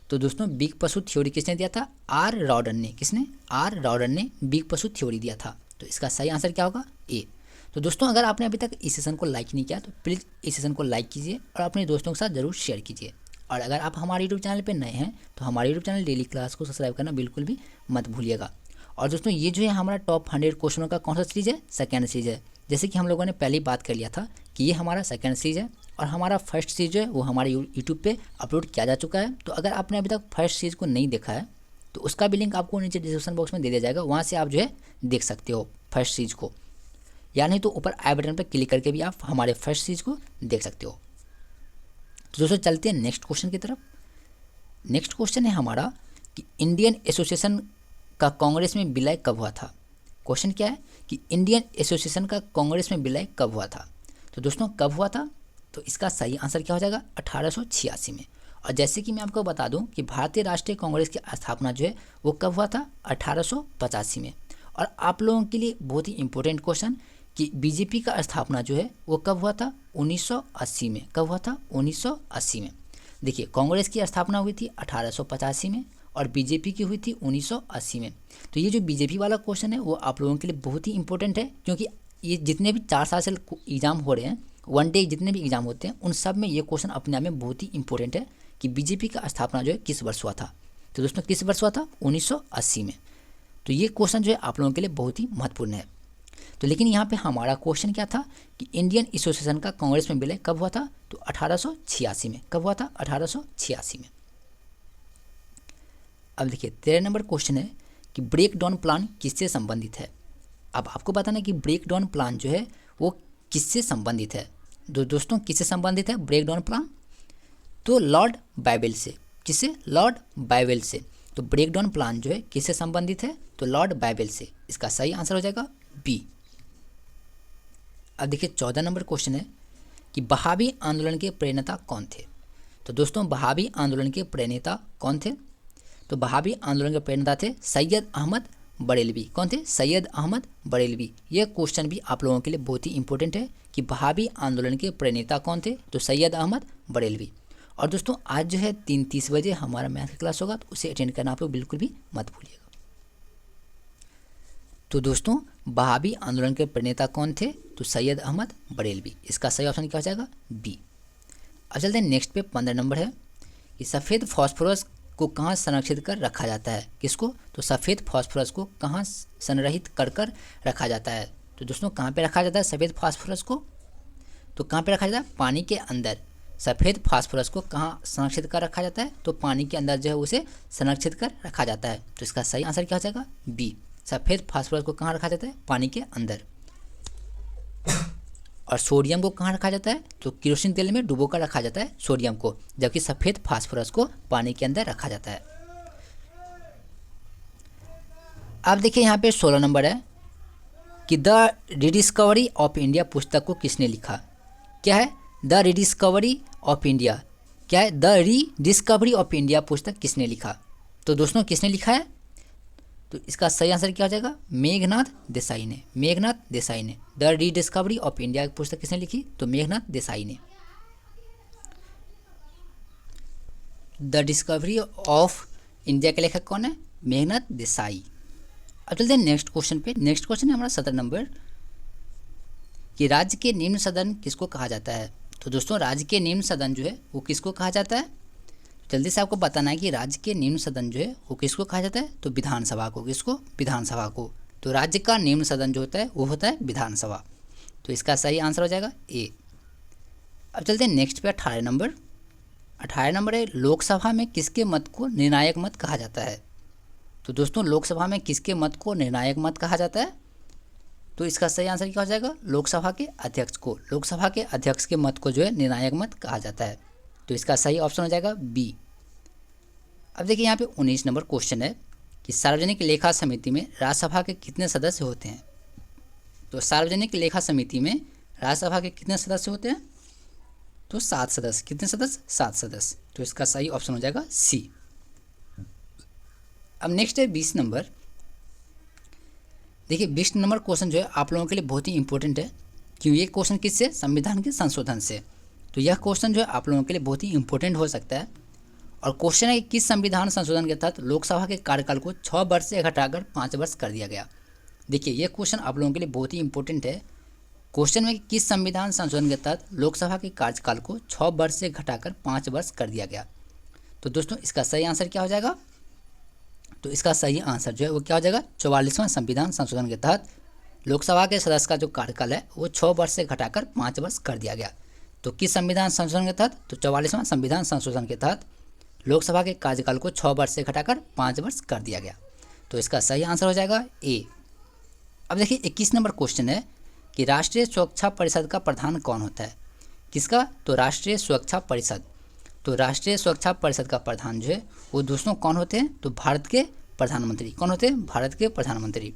तो दोस्तों बिग पशु थ्योरी किसने दिया था? आर रॉडन ने। किसने? आर रॉडन ने बिग पशु थ्योरी दिया था। तो इसका सही आंसर क्या होगा? ए। तो दोस्तों अगर आपने अभी तक इस सेशन को लाइक नहीं किया तो प्लीज़ इस सेशन को लाइक कीजिए और अपने दोस्तों के साथ ज़रूर शेयर कीजिए। और अगर आप हमारे यूट्यूब चैनल पर नए हैं तो हमारे यूट्यूब चैनल डेली क्लास को सब्सक्राइब करना बिल्कुल भी मत भूलिएगा। और दोस्तों ये जो है हमारा टॉप 100 क्वेश्चनों का कौन सा सीरीज है? सेकेंड सीरीज है। जैसे कि हम लोगों ने पहले ही बात कर लिया था कि ये हमारा सेकेंड सीरीज है और हमारा फर्स्ट सीरीज जो है वो हमारे यूट्यूब पे अपलोड किया जा चुका है। तो अगर आपने अभी तक फर्स्ट सीरीज को नहीं देखा है तो उसका भी लिंक आपको नीचे डिस्क्रिप्शन बॉक्स में दे दिया जाएगा, वहाँ से आप जो है देख सकते हो फर्स्ट सीरीज को, या नहीं तो ऊपर आई बटन पर क्लिक करके भी आप हमारे फर्स्ट सीरीज को देख सकते हो। तो दोस्तों चलते हैं नेक्स्ट क्वेश्चन की तरफ। नेक्स्ट क्वेश्चन है हमारा कि इंडियन एसोसिएशन का कांग्रेस में विलय कब हुआ था? क्वेश्चन क्या है कि इंडियन एसोसिएशन का कांग्रेस में विलय कब हुआ था? तो दोस्तों कब हुआ था? तो इसका सही आंसर क्या हो जाएगा? 1886 में। और जैसे कि मैं आपको बता दूं कि भारतीय राष्ट्रीय कांग्रेस की स्थापना जो है वो कब हुआ था? 1885 में। और आप लोगों के लिए बहुत ही इंपॉर्टेंट क्वेश्चन कि बीजेपी का स्थापना जो है वो कब हुआ था? 1980 में। कब हुआ था? 1980 में। देखिए कांग्रेस की स्थापना हुई थी 1885 में और बीजेपी की हुई थी 1980 में। तो ये जो बीजेपी वाला क्वेश्चन है वो आप लोगों के लिए बहुत ही इंपॉर्टेंट है क्योंकि ये जितने भी 4 साल से एग्जाम हो रहे हैं, वन डे जितने भी एग्जाम होते हैं, उन सब में ये क्वेश्चन अपने आप में बहुत ही इंपॉर्टेंट है कि बीजेपी का स्थापना जो है किस वर्ष हुआ था। तो दोस्तों किस वर्ष हुआ था? 1980 में। तो ये क्वेश्चन जो है आप लोगों के लिए बहुत ही महत्वपूर्ण है। तो लेकिन यहाँ पे हमारा क्वेश्चन क्या था कि इंडियन एसोसिएशन का कांग्रेस में विलय कब हुआ था? तो 1886 में। कब हुआ था? 1886 में। अब देखिए 13 नंबर क्वेश्चन है कि ब्रेक डाउन प्लान किससे संबंधित है? अब आपको बताना है कि ब्रेक डाउन प्लान जो है वो किससे संबंधित है। दोस्तों किससे संबंधित है ब्रेक डाउन प्लान? तो लॉर्ड बाइबल से। किससे? लॉर्ड बाइबल से। तो ब्रेक डाउन प्लान जो है किससे संबंधित है? तो लॉर्ड बाइबल से। इसका सही आंसर हो जाएगा बी। अब देखिए 14 नंबर क्वेश्चन है कि बहावी आंदोलन के प्रणेता कौन थे? तो दोस्तों बहावी आंदोलन के प्रणेता कौन थे? तो बहावी आंदोलन के प्रणेता थे सैयद अहमद बरेलवी। कौन थे? सैयद अहमद बरेलवी। यह क्वेश्चन भी आप लोगों के लिए बहुत ही इंपॉर्टेंट है कि बहावी आंदोलन के प्रणेता कौन थे? तो सैयद अहमद बरेलवी। और दोस्तों आज जो है 3:30 बजे हमारा मैथ की क्लास होगा, तो उसे अटेंड करना आप लोग बिल्कुल भी मत भूलिएगा। तो दोस्तों वहाबी आंदोलन के प्रणेता कौन थे? तो सैयद अहमद बरेलवी। इसका सही ऑप्शन क्या हो जाएगा? बी। अब चलते हैं नेक्स्ट पे 15 नंबर है कि सफ़ेद फास्फोरस को कहाँ संरक्षित कर रखा जाता है? किसको? तो सफ़ेद फास्फोरस को कहाँ संग्रहित कर रखा जाता है? तो दोस्तों कहाँ पे रखा जाता है सफ़ेद फास्फोरस को? तो कहाँ पे रखा जाता है? पानी के अंदर। सफ़ेद फास्फोरस को कहाँ संरक्षित कर रखा जाता है? तो पानी के अंदर जो है उसे संरक्षित कर रखा जाता है। तो इसका सही आंसर क्या हो जाएगा? बी। सफ़ेद फास्फोरस को कहाँ रखा जाता है? पानी के अंदर। और सोडियम को कहाँ रखा जाता है? तो केरोसिन तेल में डुबो कर रखा जाता है सोडियम को, जबकि सफ़ेद फास्फोरस को पानी के अंदर रखा जाता है। अब देखिए यहाँ पे 16 नंबर है कि द रिडिस्कवरी ऑफ इंडिया पुस्तक को किसने लिखा? क्या है? The rediscovery of India. क्या है? द रीडिस्कवरी ऑफ इंडिया पुस्तक किसने लिखा? तो दोस्तों किसने लिखा है? तो इसका सही आंसर क्या हो जाएगा? मेघनाथ देसाई ने। मेघनाथ देसाई ने द रीडिस्कवरी ऑफ इंडिया की पुस्तक किसने लिखी? तो मेघनाथ देसाई ने। द डिस्कवरी ऑफ इंडिया के लेखक कौन है? मेघनाथ देसाई। अब चलते हैं नेक्स्ट क्वेश्चन पे। नेक्स्ट क्वेश्चन है हमारा 17 नंबर कि राज्य के निम्न सदन किसको कहा जाता है? तो दोस्तों राज्य के निम्न सदन जो है वो किसको कहा जाता है? जल्दी से आपको बताना है कि राज्य के निम्न सदन जो है वो किसको कहा जाता है? तो विधानसभा को। किसको? विधानसभा को। तो राज्य का निम्न सदन जो होता है वो होता है विधानसभा। तो इसका सही आंसर हो जाएगा ए। अब चलते हैं नेक्स्ट पे 18 नंबर। 18 नंबर है लोकसभा में किसके मत को निर्णायक मत कहा जाता है? तो दोस्तों लोकसभा में किसके मत को निर्णायक मत कहा जाता है? तो इसका सही आंसर क्या हो जाएगा? लोकसभा के अध्यक्ष को। लोकसभा के अध्यक्ष के मत को जो है निर्णायक मत कहा जाता है। तो इसका सही ऑप्शन हो जाएगा बी। अब देखिए यहाँ पे 19 नंबर क्वेश्चन है कि सार्वजनिक लेखा समिति में राज्यसभा के कितने सदस्य होते हैं? तो सार्वजनिक लेखा समिति में राज्यसभा के कितने सदस्य होते हैं? तो 7 सदस्य। कितने सदस्य? 7 सदस्य। तो इसका सही ऑप्शन हो जाएगा सी। अब नेक्स्ट है 20 नंबर। देखिए 20 नंबर क्वेश्चन जो है आप लोगों के लिए बहुत ही इंपॉर्टेंट है। क्यों? ये क्वेश्चन किससे? संविधान के संशोधन से। तो यह क्वेश्चन जो है आप लोगों के लिए बहुत ही इंपॉर्टेंट हो सकता है। और क्वेश्चन है कि किस संविधान संशोधन के तहत लोकसभा के कार्यकाल को 6 वर्ष से घटाकर 5 वर्ष कर दिया गया? देखिए ये क्वेश्चन आप लोगों के लिए बहुत ही इंपॉर्टेंट है। क्वेश्चन में किस संविधान संशोधन के तहत लोकसभा के कार्यकाल को 6 वर्ष से घटाकर 5 वर्ष कर दिया गया? तो दोस्तों इसका सही आंसर क्या हो जाएगा? तो इसका सही आंसर जो है वो क्या हो जाएगा? 44वां संविधान संशोधन के तहत लोकसभा के सदस्य का जो कार्यकाल है वो 6 वर्ष से घटाकर 5 वर्ष कर दिया गया। तो किस संविधान संशोधन के तहत? तो 44वां संविधान संशोधन के तहत लोकसभा के कार्यकाल को 6 वर्ष से घटाकर 5 वर्ष कर दिया गया। तो इसका सही आंसर हो जाएगा ए। अब देखिए 21 नंबर क्वेश्चन है कि राष्ट्रीय सुरक्षा परिषद का प्रधान कौन होता है? किसका? तो राष्ट्रीय सुरक्षा परिषद। तो राष्ट्रीय सुरक्षा परिषद का प्रधान जो है वो दोस्तों कौन होते हैं? तो भारत के प्रधानमंत्री। कौन होते हैं? भारत के प्रधानमंत्री।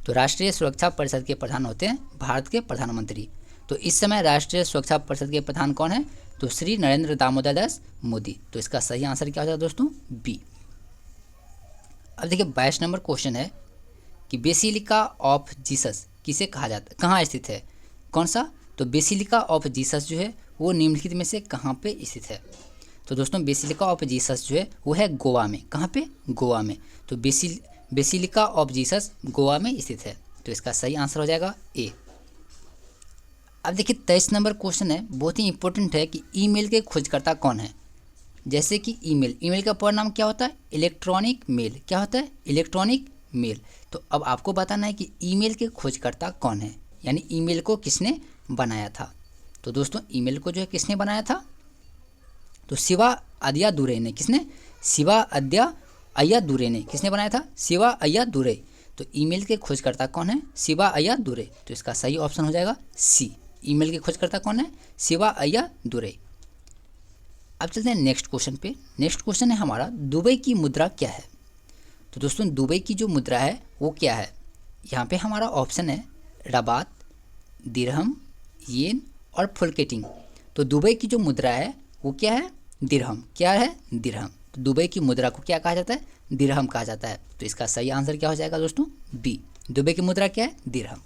तो राष्ट्रीय सुरक्षा परिषद के प्रधान होते हैं भारत के प्रधानमंत्री। तो इस समय राष्ट्रीय सुरक्षा परिषद के प्रधान कौन है? तो श्री नरेंद्र दामोदर दास मोदी। तो इसका सही आंसर क्या हो जाएगा दोस्तों? बी। अब देखिए 22 नंबर क्वेश्चन है कि बेसिलिका ऑफ जीसस किसे कहा जाता है? कहाँ स्थित है? कौन सा? तो बेसिलिका ऑफ जीसस जो है वो निम्नलिखित में से कहाँ पे स्थित है? तो दोस्तों बेसिलिका ऑफ जीसस जो है वो है गोवा में। कहाँ पे? गोवा में। तो बेसिलिका ऑफ जीसस गोवा में स्थित है। तो इसका सही आंसर हो जाएगा ए। अब देखिए 23 नंबर क्वेश्चन है, बहुत ही इंपॉर्टेंट है कि ईमेल के खोजकर्ता कौन है? जैसे कि ईमेल का पूरा नाम क्या होता है? Electronic mail. क्या होता है? Electronic mail. तो अब आपको बताना है कि ईमेल के खोजकर्ता कौन है, यानी ईमेल को किसने बनाया था? तो दोस्तों ईमेल को जो है किसने बनाया था? तो शिवा अय्या दुरे ने। किसने? शिवा अय्या दुरे ने। किसने बनाया था? शिवा अय्या दुरे। तो ईमेल के खोजकर्ता कौन है? शिवा अय्या दुरे। तो इसका सही ऑप्शन हो जाएगा सी। ईमेल के खोजकर्ता कौन है? शिवा अय्या दुरे। अब चलते हैं नेक्स्ट क्वेश्चन पे। नेक्स्ट क्वेश्चन है हमारा दुबई की मुद्रा क्या है? तो दोस्तों दुबई की जो मुद्रा है वो क्या है? यहाँ पे हमारा ऑप्शन है रबात, दिरहम, येन और फुलकेटिंग। तो दुबई की जो मुद्रा है वो क्या है? दिरहम। क्या है? दिरहम। तो दुबई की मुद्रा को क्या कहा जाता है? दिरहम कहा जाता है। तो इसका सही आंसर क्या हो जाएगा दोस्तों? बी। दुबई की मुद्रा क्या है? दिरहम।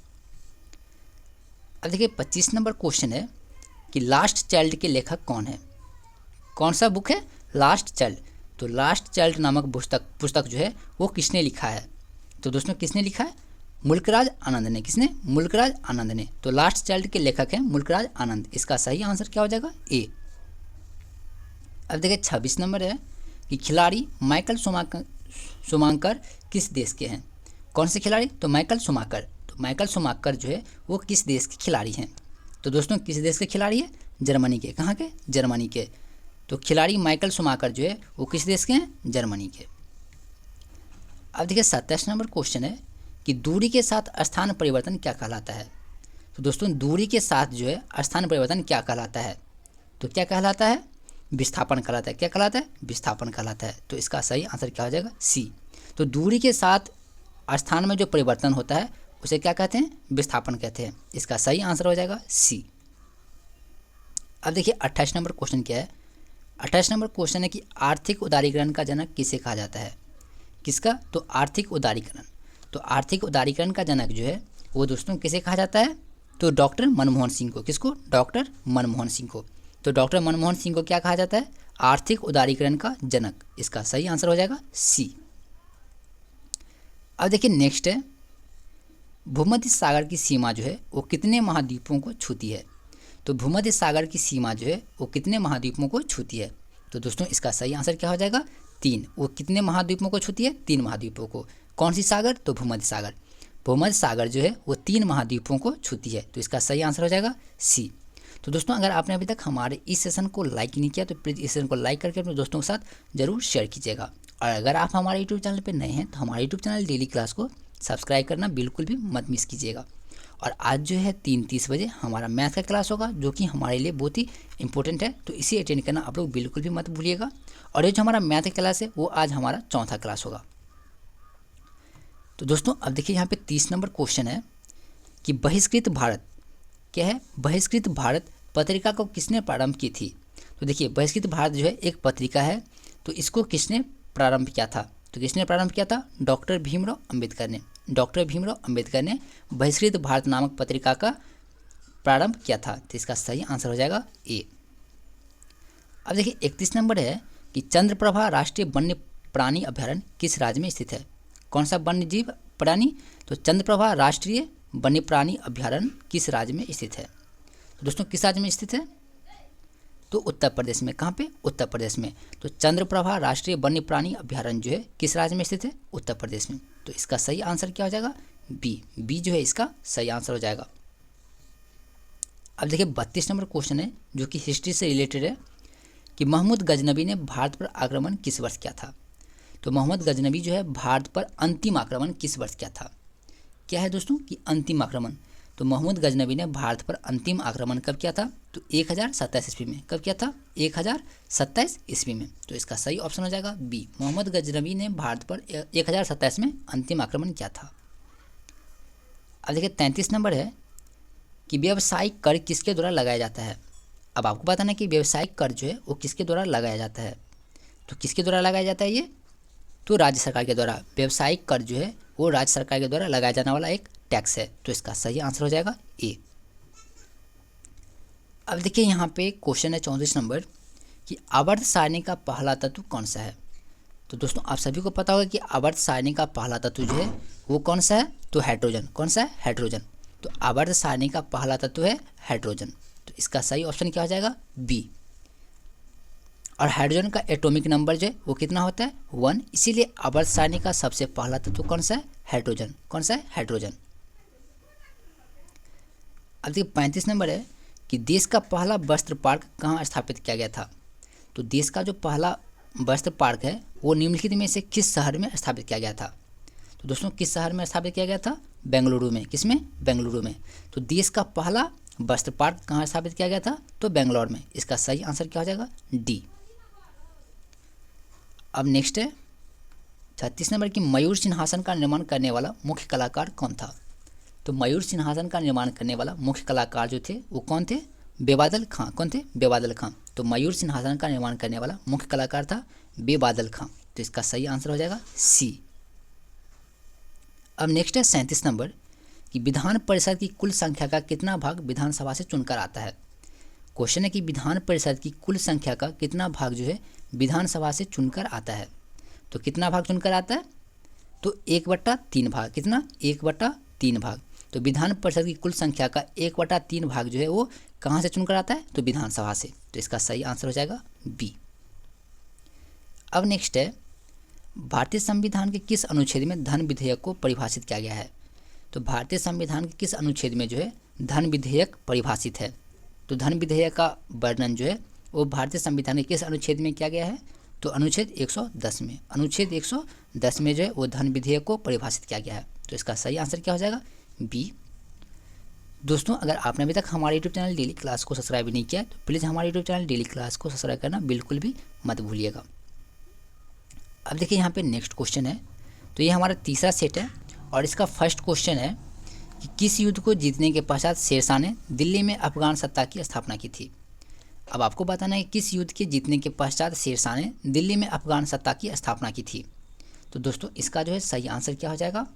अब देखिए 25 नंबर क्वेश्चन है कि लास्ट चाइल्ड के लेखक कौन है? कौन सा बुक है? Last child. तो लास्ट चाइल्ड नामक पुस्तक जो है वो किसने लिखा है? तो दोस्तों किसने लिखा है? मुल्कराज आनंद ने। किसने? मुल्कराज आनंद ने। तो लास्ट चाइल्ड के लेखक हैं मुल्कराज आनंद। इसका सही आंसर क्या हो जाएगा? ए। अब देखिए 26 नंबर है कि खिलाड़ी माइकल शुमाकर किस देश के हैं? कौन से खिलाड़ी? तो माइकल शुमाकर। तो माइकल शुमाकर जो है वो किस देश के खिलाड़ी हैं? तो दोस्तों किस देश के खिलाड़ी है? जर्मनी के। कहाँ के? जर्मनी के। तो खिलाड़ी माइकल शुमाकर जो है वो किस देश के हैं? जर्मनी के। अब देखिए 27 नंबर क्वेश्चन है कि दूरी के साथ स्थान परिवर्तन क्या कहलाता है? तो दोस्तों दूरी के साथ जो है स्थान परिवर्तन क्या कहलाता है? तो क्या कहलाता है? विस्थापन कहलाता है। क्या कहलाता है? विस्थापन कहलाता है। तो इसका सही आंसर क्या हो जाएगा? सी। तो दूरी के साथ स्थान में जो परिवर्तन होता है उसे क्या कहते हैं? विस्थापन कहते हैं। इसका सही आंसर हो जाएगा सी। अब देखिए 28 नंबर क्वेश्चन क्या है? 28 नंबर क्वेश्चन है कि आर्थिक उदारीकरण का जनक किसे कहा जाता है? किसका? तो आर्थिक उदारीकरण। तो आर्थिक उदारीकरण का जनक जो है वो दोस्तों किसे कहा जाता है? तो डॉक्टर मनमोहन सिंह को। किसको? डॉक्टर मनमोहन सिंह को। तो डॉक्टर मनमोहन सिंह को क्या कहा जाता है? आर्थिक उदारीकरण का जनक। इसका सही आंसर हो जाएगा सी। अब देखिए नेक्स्ट है, भूमध्य सागर की सीमा जो है वो कितने महाद्वीपों को छूती है? तो भूमध्य सागर की सीमा जो है वो कितने महाद्वीपों को छूती है? तो दोस्तों इसका सही आंसर क्या हो जाएगा? 3। वो कितने महाद्वीपों को छूती है? 3 महाद्वीपों को। कौन सी सागर? तो भूमध्य सागर। भूमध्य सागर जो है वो 3 महाद्वीपों को छूती है। तो इसका सही आंसर हो जाएगा सी। तो दोस्तों अगर आपने अभी तक हमारे इस सेशन को लाइक नहीं किया तो प्लीज़ इस सेशन को लाइक करके अपने दोस्तों के साथ जरूर शेयर कीजिएगा। और अगर आप हमारे यूट्यूब चैनल पर नए हैं तो हमारे यूट्यूब चैनल डेली क्लास को सब्सक्राइब करना बिल्कुल भी मत मिस कीजिएगा। और आज जो है 3:30 बजे हमारा मैथ का क्लास होगा जो कि हमारे लिए बहुत ही इंपॉर्टेंट है। तो इसे अटेंड करना आप लोग बिल्कुल भी मत भूलिएगा। और ये जो हमारा मैथ का क्लास है वो आज हमारा चौथा क्लास होगा। तो दोस्तों अब देखिए यहाँ पे 30 नंबर क्वेश्चन है कि बहिष्कृत भारत क्या है? बहिष्कृत भारत पत्रिका को किसने प्रारंभ की थी? तो देखिए बहिष्कृत भारत जो है एक पत्रिका है। तो इसको किसने प्रारंभ किया था? तो किसने प्रारंभ किया था? डॉक्टर भीमराव अंबेडकर ने। डॉक्टर भीमराव अंबेडकर ने बहिष्कृत भारत नामक पत्रिका का प्रारंभ किया था। तो इसका सही आंसर हो जाएगा ए। अब देखिए 31 नंबर है कि चंद्रप्रभा राष्ट्रीय वन्य प्राणी अभयारण्य किस राज्य में स्थित है? कौन सा वन्य जीव प्राणी? तो चंद्रप्रभा राष्ट्रीय वन्य प्राणी अभयारण्य किस राज्य में स्थित है? तो दोस्तों किस राज्य में स्थित है? तो उत्तर प्रदेश में। कहाँ पे? उत्तर प्रदेश में। तो चंद्रप्रभा राष्ट्रीय वन्य प्राणी अभयारण्य जो है किस राज्य में स्थित है? उत्तर प्रदेश में। तो इसका सही आंसर क्या हो जाएगा? बी। बी जो है इसका सही आंसर हो जाएगा। अब देखिए 32 नंबर क्वेश्चन है जो कि हिस्ट्री से रिलेटेड है कि मोहम्मद गजनबी ने भारत पर आक्रमण किस वर्ष किया था? तो मोहम्मद गजनबी जो है भारत पर अंतिम आक्रमण किस वर्ष किया था? क्या है दोस्तों कि अंतिम आक्रमण। तो मोहम्मद गजनबी ने भारत पर अंतिम आक्रमण कब किया था? तो 1027 ईस्वी में। कब किया था? 1027 ईस्वी में। तो इसका सही ऑप्शन हो जाएगा बी। मोहम्मद गजनबी ने भारत पर 1027 में अंतिम आक्रमण किया था। अब देखिए 33 नंबर है कि व्यावसायिक कर किसके द्वारा लगाया जाता है? अब आपको बताना कि व्यावसायिक कर जो है वो किसके द्वारा लगाया जाता है? तो किसके द्वारा लगाया जाता है ये? तो राज्य सरकार के द्वारा। व्यावसायिक कर जो है वो राज्य सरकार के द्वारा लगाया जाने वाला एक टैक्स है। तो इसका सही आंसर हो जाएगा ए। अब देखिए यहाँ पे क्वेश्चन है 34 नंबर कि आवर्त सारणी का पहला तत्व कौन सा है? तो दोस्तों आप सभी को पता होगा कि आवर्त सारणी का पहला तत्व जो है वो कौन सा है? तो हाइड्रोजन। कौन सा है? हाइड्रोजन। तो आवर्त सारणी का पहला तत्व है हाइड्रोजन। तो इसका सही ऑप्शन क्या हो जाएगा? बी। और हाइड्रोजन का एटॉमिक नंबर जो है वो कितना होता है? 1। इसीलिए आवर्त सारणी का सबसे पहला तत्व कौन सा है? हाइड्रोजन। कौन सा है? हाइड्रोजन। अब देखिए 35 नंबर है कि देश का पहला वस्त्र पार्क कहाँ स्थापित किया गया था? तो देश का जो पहला वस्त्र पार्क है वो निम्नलिखित में से किस शहर में स्थापित किया गया था? तो दोस्तों किस शहर में स्थापित किया गया था? बेंगलुरु में। किस में? बेंगलुरु में। तो देश का पहला वस्त्र पार्क कहाँ स्थापित किया गया था? तो बेंगलोर में। इसका सही आंसर क्या हो जाएगा? डी। अब नेक्स्ट है 36 नंबर की मयूर सिंहासन का निर्माण करने वाला मुख्य कलाकार कौन था? तो मयूर सिंहासन का निर्माण करने वाला मुख्य कलाकार जो थे वो कौन थे? बेबादल खां। कौन थे? बेबादल खां। तो मयूर सिंहासन का निर्माण करने वाला मुख्य कलाकार था बेबादल खां। तो इसका सही आंसर हो जाएगा सी। अब नेक्स्ट है 37 नंबर कि विधान परिषद की कुल संख्या का कितना भाग विधानसभा से चुनकर आता है? क्वेश्चन है कि विधान परिषद की कुल संख्या का कितना भाग जो है विधानसभा से चुनकर आता है? तो कितना भाग चुनकर आता है? तो 1/3 भाग। कितना? 1/3 3 भाग। तो विधान परिषद की कुल संख्या का 1/3 भाग जो है वो कहाँ से चुनकर आता है, तो विधानसभा से। तो इसका सही आंसर हो जाएगा बी। अब नेक्स्ट है, भारतीय संविधान के किस अनुच्छेद में धन विधेयक को परिभाषित किया गया है। तो भारतीय संविधान के किस अनुच्छेद में जो है धन विधेयक परिभाषित है। तो धन विधेयक का वर्णन जो है वो भारतीय संविधान के किस अनुच्छेद में किया गया है, तो अनुच्छेद 110 में। अनुच्छेद 110 में जो है वो धन विधेयक को परिभाषित किया गया है। तो इसका सही आंसर क्या हो जाएगा, बी। दोस्तों, अगर आपने अभी तक हमारे यूट्यूब चैनल डेली क्लास को सब्सक्राइब नहीं किया है तो प्लीज़ हमारे यूट्यूब चैनल डेली क्लास को सब्सक्राइब करना बिल्कुल भी मत भूलिएगा। अब देखिए यहाँ पे नेक्स्ट क्वेश्चन है। तो ये हमारा तीसरा सेट है और इसका फर्स्ट क्वेश्चन है कि किस युद्ध को जीतने के पश्चात शेरशाह ने दिल्ली में अफगान सत्ता की स्थापना की थी। अब आपको बताना है कि किस युद्ध के जीतने के पश्चात शेरशाह ने दिल्ली में अफगान सत्ता की स्थापना की थी। तो दोस्तों इसका जो है सही आंसर क्या हो जाएगा,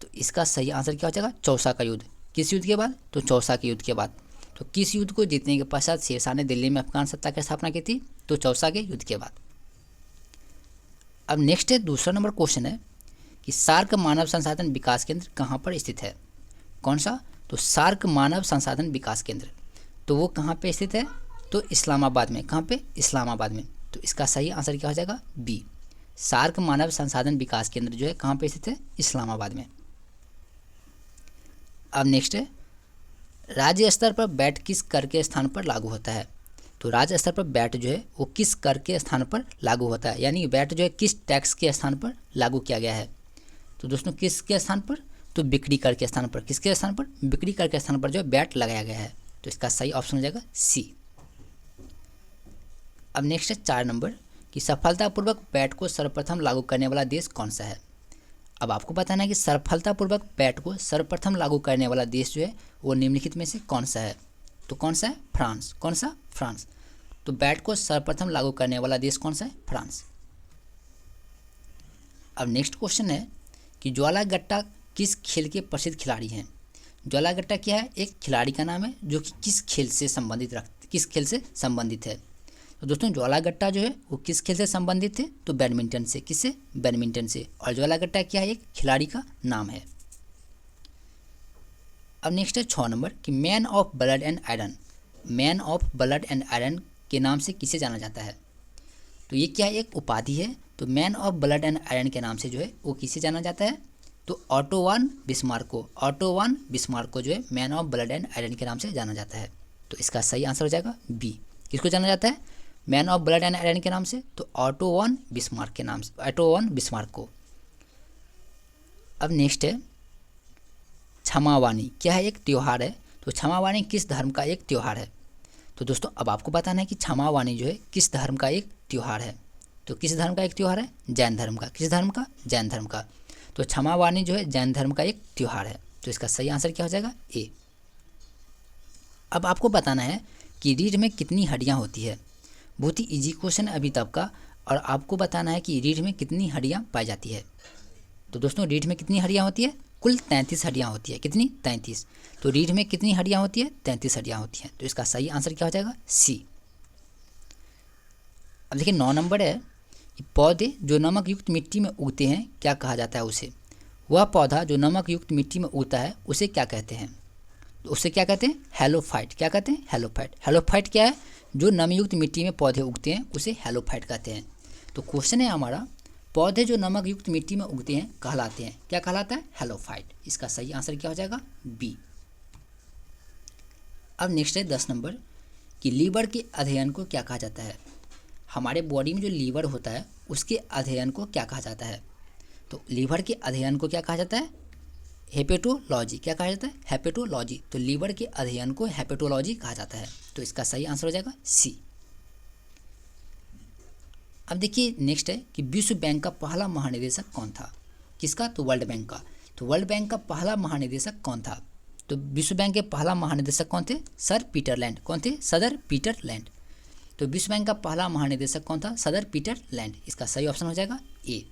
तो इसका सही आंसर क्या हो जाएगा, चौसा का युद्ध। किस युद्ध के बाद, तो चौसा के युद्ध के बाद। तो किस युद्ध को जीतने के पश्चात शेरशाह ने दिल्ली में अफगान सत्ता की स्थापना की थी, तो चौसा के युद्ध के बाद। अब नेक्स्ट है दूसरा नंबर क्वेश्चन है कि सार्क मानव संसाधन विकास केंद्र कहाँ पर स्थित है। कौन सा, तो सार्क मानव संसाधन विकास केंद्र, तो वो कहाँ पे स्थित है, तो इस्लामाबाद में। कहाँ पे, इस्लामाबाद में। तो इसका सही आंसर क्या हो जाएगा, बी। सार्क मानव संसाधन विकास केंद्र जो है कहाँ पे स्थित है, इस्लामाबाद में। अब नेक्स्ट है, राज्य स्तर पर बैट किस कर के स्थान पर लागू होता है। तो राज्य स्तर पर बैट जो है वो किस कर के स्थान पर लागू होता है, यानी बैट जो है किस टैक्स के स्थान पर लागू किया गया है। तो दोस्तों किसके स्थान पर, तो बिक्री कर के स्थान पर। किसके स्थान पर, बिक्री कर के स्थान पर जो है बैट लगाया गया है। तो इसका सही ऑप्शन हो जाएगा सी। अब नेक्स्ट है 4 नंबर कि सफलतापूर्वक बैट को सर्वप्रथम लागू करने वाला देश कौन सा है। अब आपको बताना है कि सफलतापूर्वक बैट को सर्वप्रथम लागू करने वाला देश जो है वो निम्नलिखित में से कौन सा है। तो कौन सा है, फ्रांस। कौन सा, फ्रांस। तो बैट को सर्वप्रथम लागू करने वाला देश कौन सा है, फ्रांस। अब नेक्स्ट क्वेश्चन है कि ज्वाला गट्टा किस खेल के प्रसिद्ध खिलाड़ी हैं। ज्वाला गट्टा क्या है, एक खिलाड़ी का नाम है जो कि किस खेल से संबंधित है। तो दोस्तों ज्वाला गट्टा जो है वो किस खेल से संबंधित है, तो बैडमिंटन से। किससे, बैडमिंटन से। और ज्वाला गट्टा क्या है, एक खिलाड़ी का नाम है। अब नेक्स्ट है 6 नंबर कि man of blood and iron. Man of blood and iron के नाम से किसे जाना जाता है। तो ये क्या है, एक उपाधि है। तो man of blood and iron के नाम से जो है वो किसे जाना जाता है, तो ऑटो वन बिस्मार्क को। ऑटो वन बिस्मार्क को जो है man of blood and iron के नाम से जाना जाता है। तो इसका सही आंसर हो जाएगा बी। किसको जाना जाता है, man of blood and iron के नाम से, तो ऑटो वन बिस्मार्क के नाम से, ऑटो वन बिस्मार्क को। अब नेक्स्ट है क्षमावानी, क्या है, एक त्यौहार है। तो क्षमावानी किस धर्म का एक त्यौहार है। तो दोस्तों अब आपको बताना है कि क्षमावानी जो है किस धर्म का एक त्यौहार है। तो किस धर्म का एक त्यौहार है, जैन धर्म का। किस धर्म का, जैन धर्म का। तो क्षमावानी जो है जैन धर्म का एक त्यौहार है। तो इसका सही आंसर क्या हो जाएगा, ए। अब आपको बताना है कि रीढ़ में कितनी हड्डियां होती है। बहुत ही इजी क्वेश्चन है अभी तक का। और आपको बताना है कि रीढ़ में कितनी हड्डियां पाई जाती है। तो दोस्तों रीढ़ में कितनी हड्डियां होती है, कुल 33 हड्डियां होती है। कितनी, 33। तो रीढ़ में कितनी हड्डियां होती है, 33 हड्डियां होती हैं। तो इसका सही आंसर क्या हो जाएगा, सी। अब देखिए 9 नंबर है कि पौधे जो नमक युक्त मिट्टी में उगते हैं क्या कहा जाता है उसे। वह पौधा जो नमक युक्त मिट्टी में उगता है उसे क्या कहते हैं। तो उसे क्या कहते हैं, हेलोफाइट। क्या कहते हैं, हेलोफाइट। हेलोफाइट क्या है, जो नमयुक्त मिट्टी में पौधे उगते हैं उसे हेलोफाइट कहते हैं। तो क्वेश्चन है हमारा, पौधे जो नमक युक्त मिट्टी में उगते हैं कहलाते हैं, क्या कहलाता है, हेलोफाइट। इसका सही आंसर क्या हो जाएगा, बी। अब नेक्स्ट है 10 नंबर कि लीवर के अध्ययन को क्या कहा जाता है। हमारे बॉडी में जो लीवर होता है उसके अध्ययन को क्या कहा जाता है। तो लीवर के अध्ययन को क्या कहा जाता है, हेपेटोलॉजी। क्या कहा जाता है, हेपेटोलॉजी। तो लीवर के अध्ययन को हेपेटोलॉजी कहा जाता है। तो इसका सही आंसर हो जाएगा सी। अब देखिए नेक्स्ट है कि विश्व बैंक का पहला महानिदेशक कौन था। किसका, तो वर्ल्ड बैंक का। तो वर्ल्ड बैंक का पहला महानिदेशक कौन था। तो विश्व बैंक के पहला महानिदेशक कौन थे, सर पीटर लैंड। कौन थे, सदर पीटर लैंड। तो विश्व बैंक का पहला महानिदेशक कौन था, सदर पीटर लैंड। इसका सही ऑप्शन हो जाएगा ए।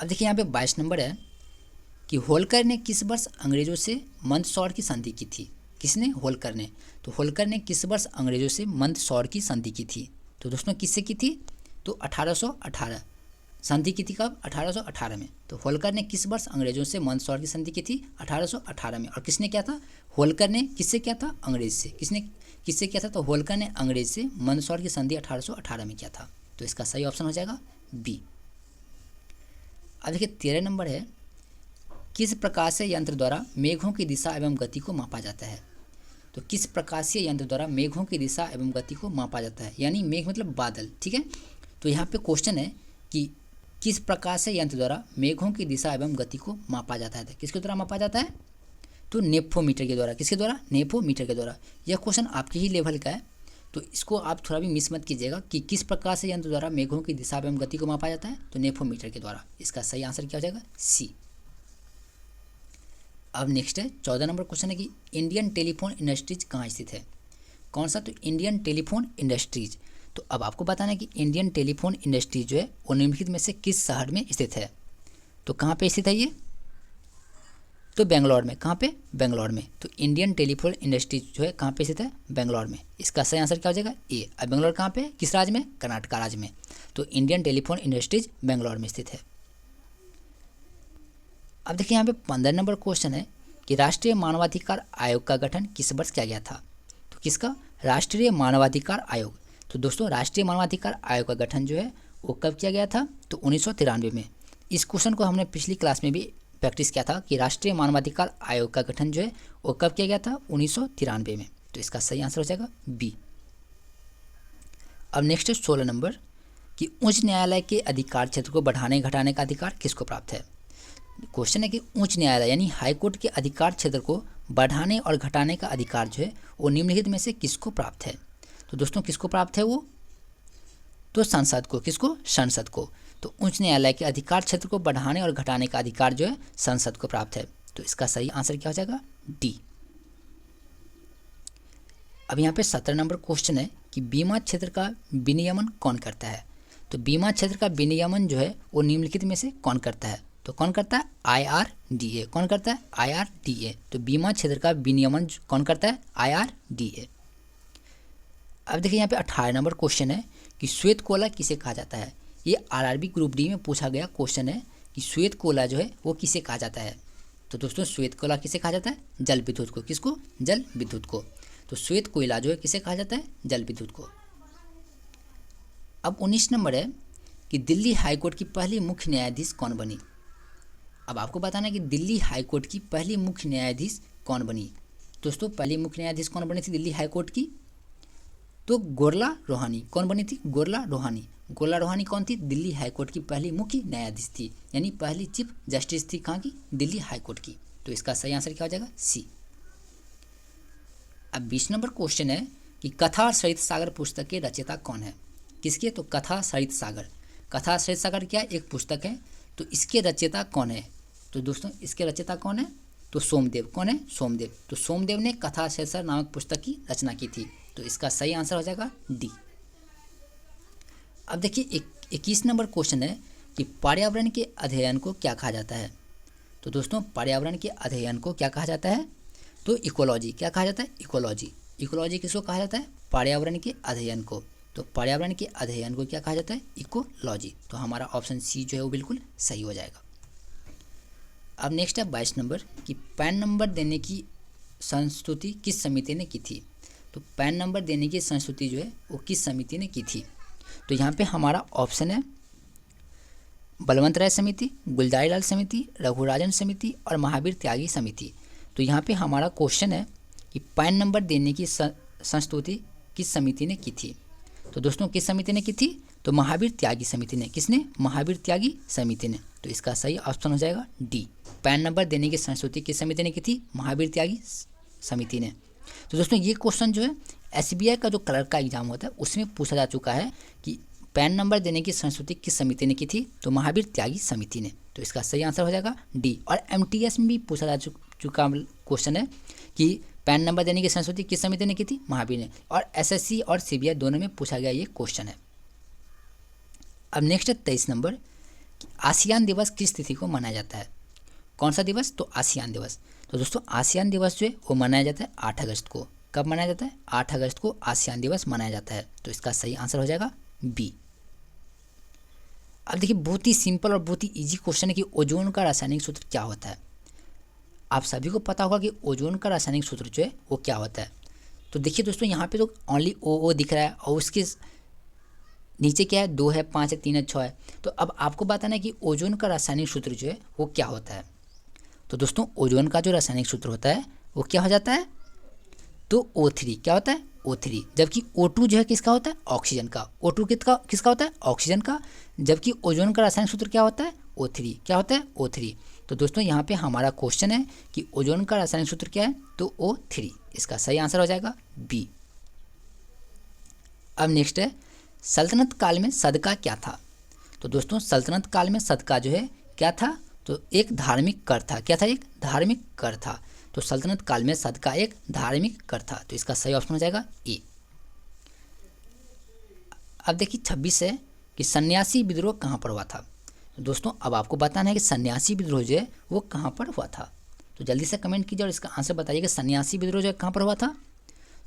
अब देखिए यहाँ पे 22 नंबर है कि होल्कर ने किस वर्ष अंग्रेजों से मंदसौर की संधि की थी। किसने, होल्कर ने। तो होल्कर ने किस वर्ष अंग्रेजों से मंदसौर की संधि की थी। तो दोस्तों किससे की थी, तो 1818। संधि की थी कब? 1818 में। तो होल्कर ने किस वर्ष अंग्रेजों से मंदसौर की संधि की थी? 1818 में। और किसने किया था? होल्कर ने किससे किया था? अंग्रेज से। किससे किया था? तो होल्कर ने अंग्रेज से मंदसौर की संधि 1818 में किया था। तो इसका सही ऑप्शन हो जाएगा बी। अब देखिए 13 नंबर है, किस प्रकाशीय यंत्र द्वारा मेघों की दिशा एवं गति को मापा जाता है? तो किस प्रकाशीय यंत्र द्वारा मेघों की दिशा एवं गति को मापा जाता है? यानी मेघ मतलब बादल, ठीक है। तो यहाँ पे क्वेश्चन है कि किस प्रकाशीय यंत्र द्वारा मेघों की दिशा एवं गति को मापा जाता है? किसके द्वारा मापा जाता है? तो नेफोमीटर के द्वारा। किसके द्वारा? नेफोमीटर के द्वारा। यह क्वेश्चन आपके ही लेवल का है, तो इसको आप थोड़ा भी मिस मत कीजिएगा कि किस प्रकार से यंत्र द्वारा मेघों की दिशा एवं गति को मापा जाता है? तो नेफोमीटर के द्वारा। इसका सही आंसर क्या हो जाएगा? सी। अब नेक्स्ट है 14 नंबर क्वेश्चन है कि इंडियन टेलीफोन इंडस्ट्रीज कहाँ स्थित है? कौन सा? तो इंडियन टेलीफोन इंडस्ट्रीज। तो अब आपको बताना है कि इंडियन टेलीफोन इंडस्ट्रीज जो है वो निम्नलिखित में से किस शहर में स्थित है? तो कहाँ पे स्थित है ये? तो बेंगलोर में। कहाँ पे? बेंगलोर में। तो इंडियन टेलीफोन इंडस्ट्रीज जो है कहाँ पे स्थित है? बेंगलोर में। इसका सही आंसर क्या हो जाएगा? ए। अब बेंगलोर कहाँ पे? किस राज्य में? कर्नाटक राज्य में। तो इंडियन टेलीफोन इंडस्ट्रीज बेंगलोर में स्थित है। अब देखिए यहाँ पे 15 नंबर क्वेश्चन है कि राष्ट्रीय मानवाधिकार आयोग का गठन किस वर्ष किया गया था? तो किसका? राष्ट्रीय मानवाधिकार आयोग। तो दोस्तों राष्ट्रीय मानवाधिकार आयोग का गठन जो है वो कब किया गया था? तो 1993 में। इस क्वेश्चन को हमने पिछली क्लास में भी प्रैक्टिस किया था कि राष्ट्रीय मानवाधिकार आयोग का गठन जो है वो कब किया गया था? 1993 में। तो इसका सही आंसर हो जाएगा बी। अब नेक्स्ट है 16 नंबर कि उच्च न्यायालय के अधिकार क्षेत्र को बढ़ाने घटाने का अधिकार किसको प्राप्त है? क्वेश्चन है कि उच्च न्यायालय यानी हाईकोर्ट के अधिकार क्षेत्र को बढ़ाने और घटाने का अधिकार जो है वो निम्नलिखित में से किसको प्राप्त है? तो दोस्तों किसको प्राप्त है वो? तो संसद को। किसको? संसद को। तो उच्च न्यायालय के अधिकार क्षेत्र को बढ़ाने और घटाने का अधिकार जो है संसद को प्राप्त है। तो इसका सही आंसर क्या हो जाएगा? डी। अब यहाँ पे 17 नंबर क्वेश्चन है कि बीमा क्षेत्र का विनियमन कौन करता है? तो बीमा क्षेत्र का विनियमन जो है वो निम्नलिखित में से कौन करता है? तो कौन करता है? IRDA। कौन करता है? IRDA। तो बीमा क्षेत्र का विनियमन कौन करता है? IRDA। अब देखिए यहाँ पे 18 नंबर क्वेश्चन है कि श्वेत कोयला किसे कहा जाता है? ये RRB ग्रुप डी में पूछा गया क्वेश्चन है कि श्वेत कोयला जो है वो किसे कहा जाता है? तो दोस्तों श्वेत कोयला किसे कहा जाता है? जल विद्युत को। किसको? जल विद्युत को। तो श्वेत कोयला जो है किसे कहा जाता है? जल विद्युत को। अब 19 नंबर है कि दिल्ली हाईकोर्ट की पहली मुख्य न्यायाधीश कौन बनी? अब आपको बताना है कि दिल्ली हाईकोर्ट की पहली मुख्य न्यायाधीश कौन बनी? दोस्तों पहली मुख्य न्यायाधीश कौन बनी थी दिल्ली हाईकोर्ट की? तो गोरला रोहानी। कौन बनी थी? गोरला रोहानी। गोरला रोहानी कौन थी? दिल्ली हाईकोर्ट की पहली मुख्य न्यायाधीश थी, यानी पहली चीफ जस्टिस थी कहाँ की? दिल्ली हाईकोर्ट की। तो इसका सही आंसर क्या हो जाएगा? सी। अब 20 नंबर क्वेश्चन है कि कथा सरित सागर पुस्तक के रचयिता कौन है? किसके? तो कथा सरित सागर। कथा सरित सागर क्या? एक पुस्तक है। तो इसके रचयिता कौन है? तो दोस्तों इसके रचयिता कौन है? तो सोमदेव। कौन है? सोमदेव। तो सोमदेव ने कथा सरित सागर नामक पुस्तक की रचना की थी। तो इसका सही आंसर हो जाएगा डी। अब देखिए 21 नंबर क्वेश्चन है कि पर्यावरण के अध्ययन को क्या कहा जाता है? तो दोस्तों पर्यावरण के अध्ययन को क्या कहा जाता है? तो इकोलॉजी। क्या कहा जाता है? इकोलॉजी। इकोलॉजी किसको कहा जाता है? पर्यावरण के अध्ययन को। तो पर्यावरण के अध्ययन को क्या कहा जाता है? इकोलॉजी। तो हमारा ऑप्शन सी जो है वो बिल्कुल सही हो जाएगा। अब नेक्स्ट है 22 नंबर कि पैन नंबर देने की संस्तुति किस समिति ने की थी? तो पैन नंबर देने की संस्तुति जो है वो किस समिति ने की थी? तो यहाँ पे हमारा ऑप्शन है बलवंत राय समिति, गुलजारी लाल समिति, रघुराजन समिति और महावीर त्यागी समिति। तो यहाँ पे हमारा क्वेश्चन है कि पैन नंबर देने की संस्तुति किस समिति ने की थी? तो दोस्तों किस समिति ने की थी? तो महावीर त्यागी समिति ने। किसने? महावीर त्यागी समिति ने। तो इसका सही ऑप्शन हो जाएगा डी। पैन नंबर देने की संस्तुति किस समिति ने की थी? महावीर त्यागी समिति ने। तो दोस्तों ये क्वेश्चन जो है SBI का जो क्लर्क का एग्जाम होता है उसमें पूछा जा चुका है कि पैन नंबर देने की संस्तुति किस समिति ने की थी? तो महावीर त्यागी समिति ने। तो इसका सही आंसर हो जाएगा डी। और MTS में भी पूछा जा चुका क्वेश्चन है कि पैन नंबर देने की संस्तुति किस समिति ने की थी? महावीर ने। और SSC और CBI दोनों में पूछा गया ये क्वेश्चन है। अब नेक्स्ट है 23 नंबर, आसियान दिवस किस तिथि को मनाया जाता है? कौन सा दिवस? तो आसियान दिवस। तो दोस्तों आसियान दिवस जो है वो मनाया जाता है 8 अगस्त को। कब मनाया जाता है? 8 अगस्त को आसियान दिवस मनाया जाता है। तो इसका सही आंसर हो जाएगा बी। अब देखिए बहुत ही सिंपल और बहुत ही इजी क्वेश्चन है कि ओजोन का रासायनिक सूत्र क्या होता है। आप सभी को पता होगा कि ओजोन का रासायनिक सूत्र जो है वो क्या होता है। तो देखिए दोस्तों यहाँ पे तो ओनली ओ दिख रहा है और उसके नीचे क्या है, 2 है, 5 है, 3 है, 6 है। तो अब आपको बताना है कि ओजोन का रासायनिक सूत्र जो है वो क्या होता है। तो दोस्तों ओजोन का जो रासायनिक सूत्र होता है वो क्या हो जाता है, तो O3 क्या होता है, O3। जबकि O2 जो है किसका होता है, ऑक्सीजन का। O2 किसका होता है, ऑक्सीजन का। जबकि ओजोन का रासायनिक सूत्र क्या होता है, O3 क्या होता है, O3। तो दोस्तों यहाँ पे हमारा क्वेश्चन है कि ओजोन का रासायनिक सूत्र क्या है, तो O3। इसका सही आंसर हो जाएगा बी। अब नेक्स्ट है सल्तनत काल में सदका क्या था। तो दोस्तों सल्तनत काल में सदका जो है क्या था, तो एक धार्मिक कर था। क्या था, एक धार्मिक कर था। तो सल्तनत काल में सदका एक धार्मिक कर था। तो इसका सही ऑप्शन हो जाएगा ए। अब देखिए 26 है कि सन्यासी विद्रोह कहाँ पर हुआ था। तो दोस्तों अब आपको बताना है कि सन्यासी विद्रोह जो है वो कहाँ पर हुआ था। तो जल्दी से कमेंट कीजिए और इसका आंसर बताइए कि सन्यासी विद्रोह जो है कहाँ पर हुआ था।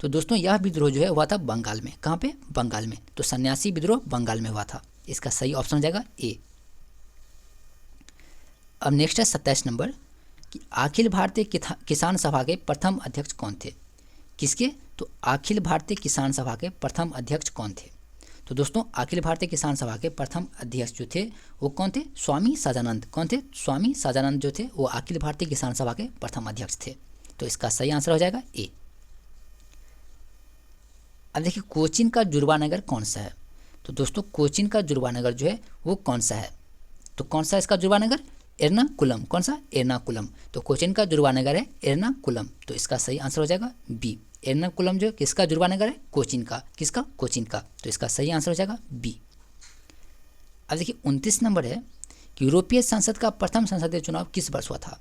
तो दोस्तों यह विद्रोह जो है हुआ था बंगाल में। कहाँ पे, बंगाल में। तो सन्यासी विद्रोह बंगाल में हुआ था। इसका सही ऑप्शन हो जाएगा ए। अब नेक्स्ट है 27 नंबर कि अखिल भारतीय किसान सभा के प्रथम अध्यक्ष कौन थे। किसके, तो अखिल भारतीय किसान सभा के प्रथम अध्यक्ष कौन थे। तो दोस्तों अखिल भारतीय किसान सभा के प्रथम अध्यक्ष जो थे वो कौन थे, स्वामी सदानंद। कौन थे, स्वामी सदानंद जो थे वो अखिल भारतीय किसान सभा के प्रथम अध्यक्ष थे। तो इसका सही आंसर हो जाएगा ए। अब देखिए कोचीन का जुड़वा नगर कौन सा है। तो दोस्तों कोचीन का जुड़वा नगर जो है वो कौन सा है, तो कौन सा है इसका जुड़वा नगर, एर्नाकुलम। कौन सा, एर्नाकुलम। तो कोचीन का जुड़वा नगर है एर्नाकुलम। तो इसका सही आंसर हो जाएगा बी। एर्नाकुलम जो किसका जुड़वा नगर है, कोचीन का। किसका, कोचीन का। तो इसका सही आंसर हो जाएगा बी। अब देखिए 29 नंबर है कि यूरोपीय संसद का प्रथम संसदीय चुनाव किस वर्ष हुआ था।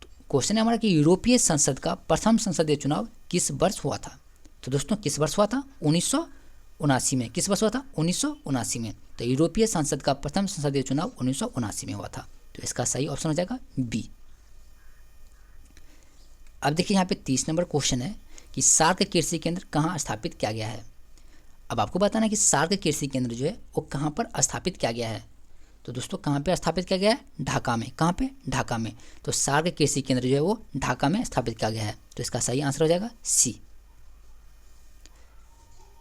तो क्वेश्चन है हमारा कि यूरोपीय संसद का प्रथम संसदीय चुनाव किस वर्ष हुआ था। तो दोस्तों किस वर्ष हुआ था, 1979 में। किस वर्ष हुआ था, 1979 में। तो यूरोपीय संसद का प्रथम संसदीय चुनाव 1979 में हुआ था। तो इसका सही ऑप्शन हो जाएगा बी। अब देखिए यहाँ पे 30 नंबर क्वेश्चन है कि सार्क कृषि केंद्र कहाँ स्थापित किया गया है। अब आपको बताना है कि सार्क कृषि केंद्र जो है वो कहाँ पर स्थापित किया गया है। तो दोस्तों कहाँ पे स्थापित किया गया है, ढाका में। कहाँ पे, ढाका में। तो सार्क कृषि केंद्र जो है वो ढाका में स्थापित किया गया है। तो इसका सही आंसर हो जाएगा सी।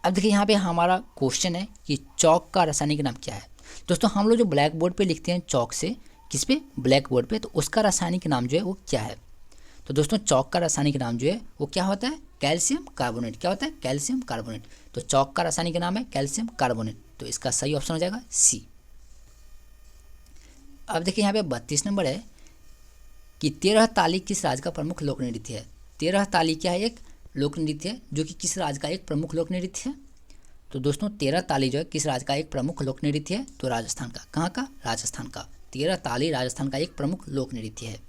अब देखिए यहाँ पे हमारा क्वेश्चन है कि चौक का रासायनिक नाम क्या है। दोस्तों हम लोग जो ब्लैक बोर्ड पे लिखते हैं चौक से, किस पे, ब्लैक बोर्ड पे, तो उसका रासायनिक नाम जो है वो क्या है। तो दोस्तों चौक का रासायनिक नाम जो है वो क्या होता है, कैल्शियम कार्बोनेट। क्या होता है, कैल्शियम कार्बोनेट। तो चौक का रासायनिक नाम है कैल्शियम कार्बोनेट। तो इसका सही ऑप्शन हो जाएगा सी। अब देखिए यहाँ पे 32 नंबर है कि 13 ताली किस राज्य का प्रमुख लोक नृत्य है। 13 ताली क्या है, एक लोक नृत्य है जो कि किस राज्य का एक प्रमुख लोक नृत्य है। तो दोस्तों 13 ताली जो है किस राज्य का एक प्रमुख लोक नृत्य है, तो राजस्थान का। कहाँ का, राजस्थान का। 13 ताली राजस्थान का एक प्रमुख लोक नृत्य है।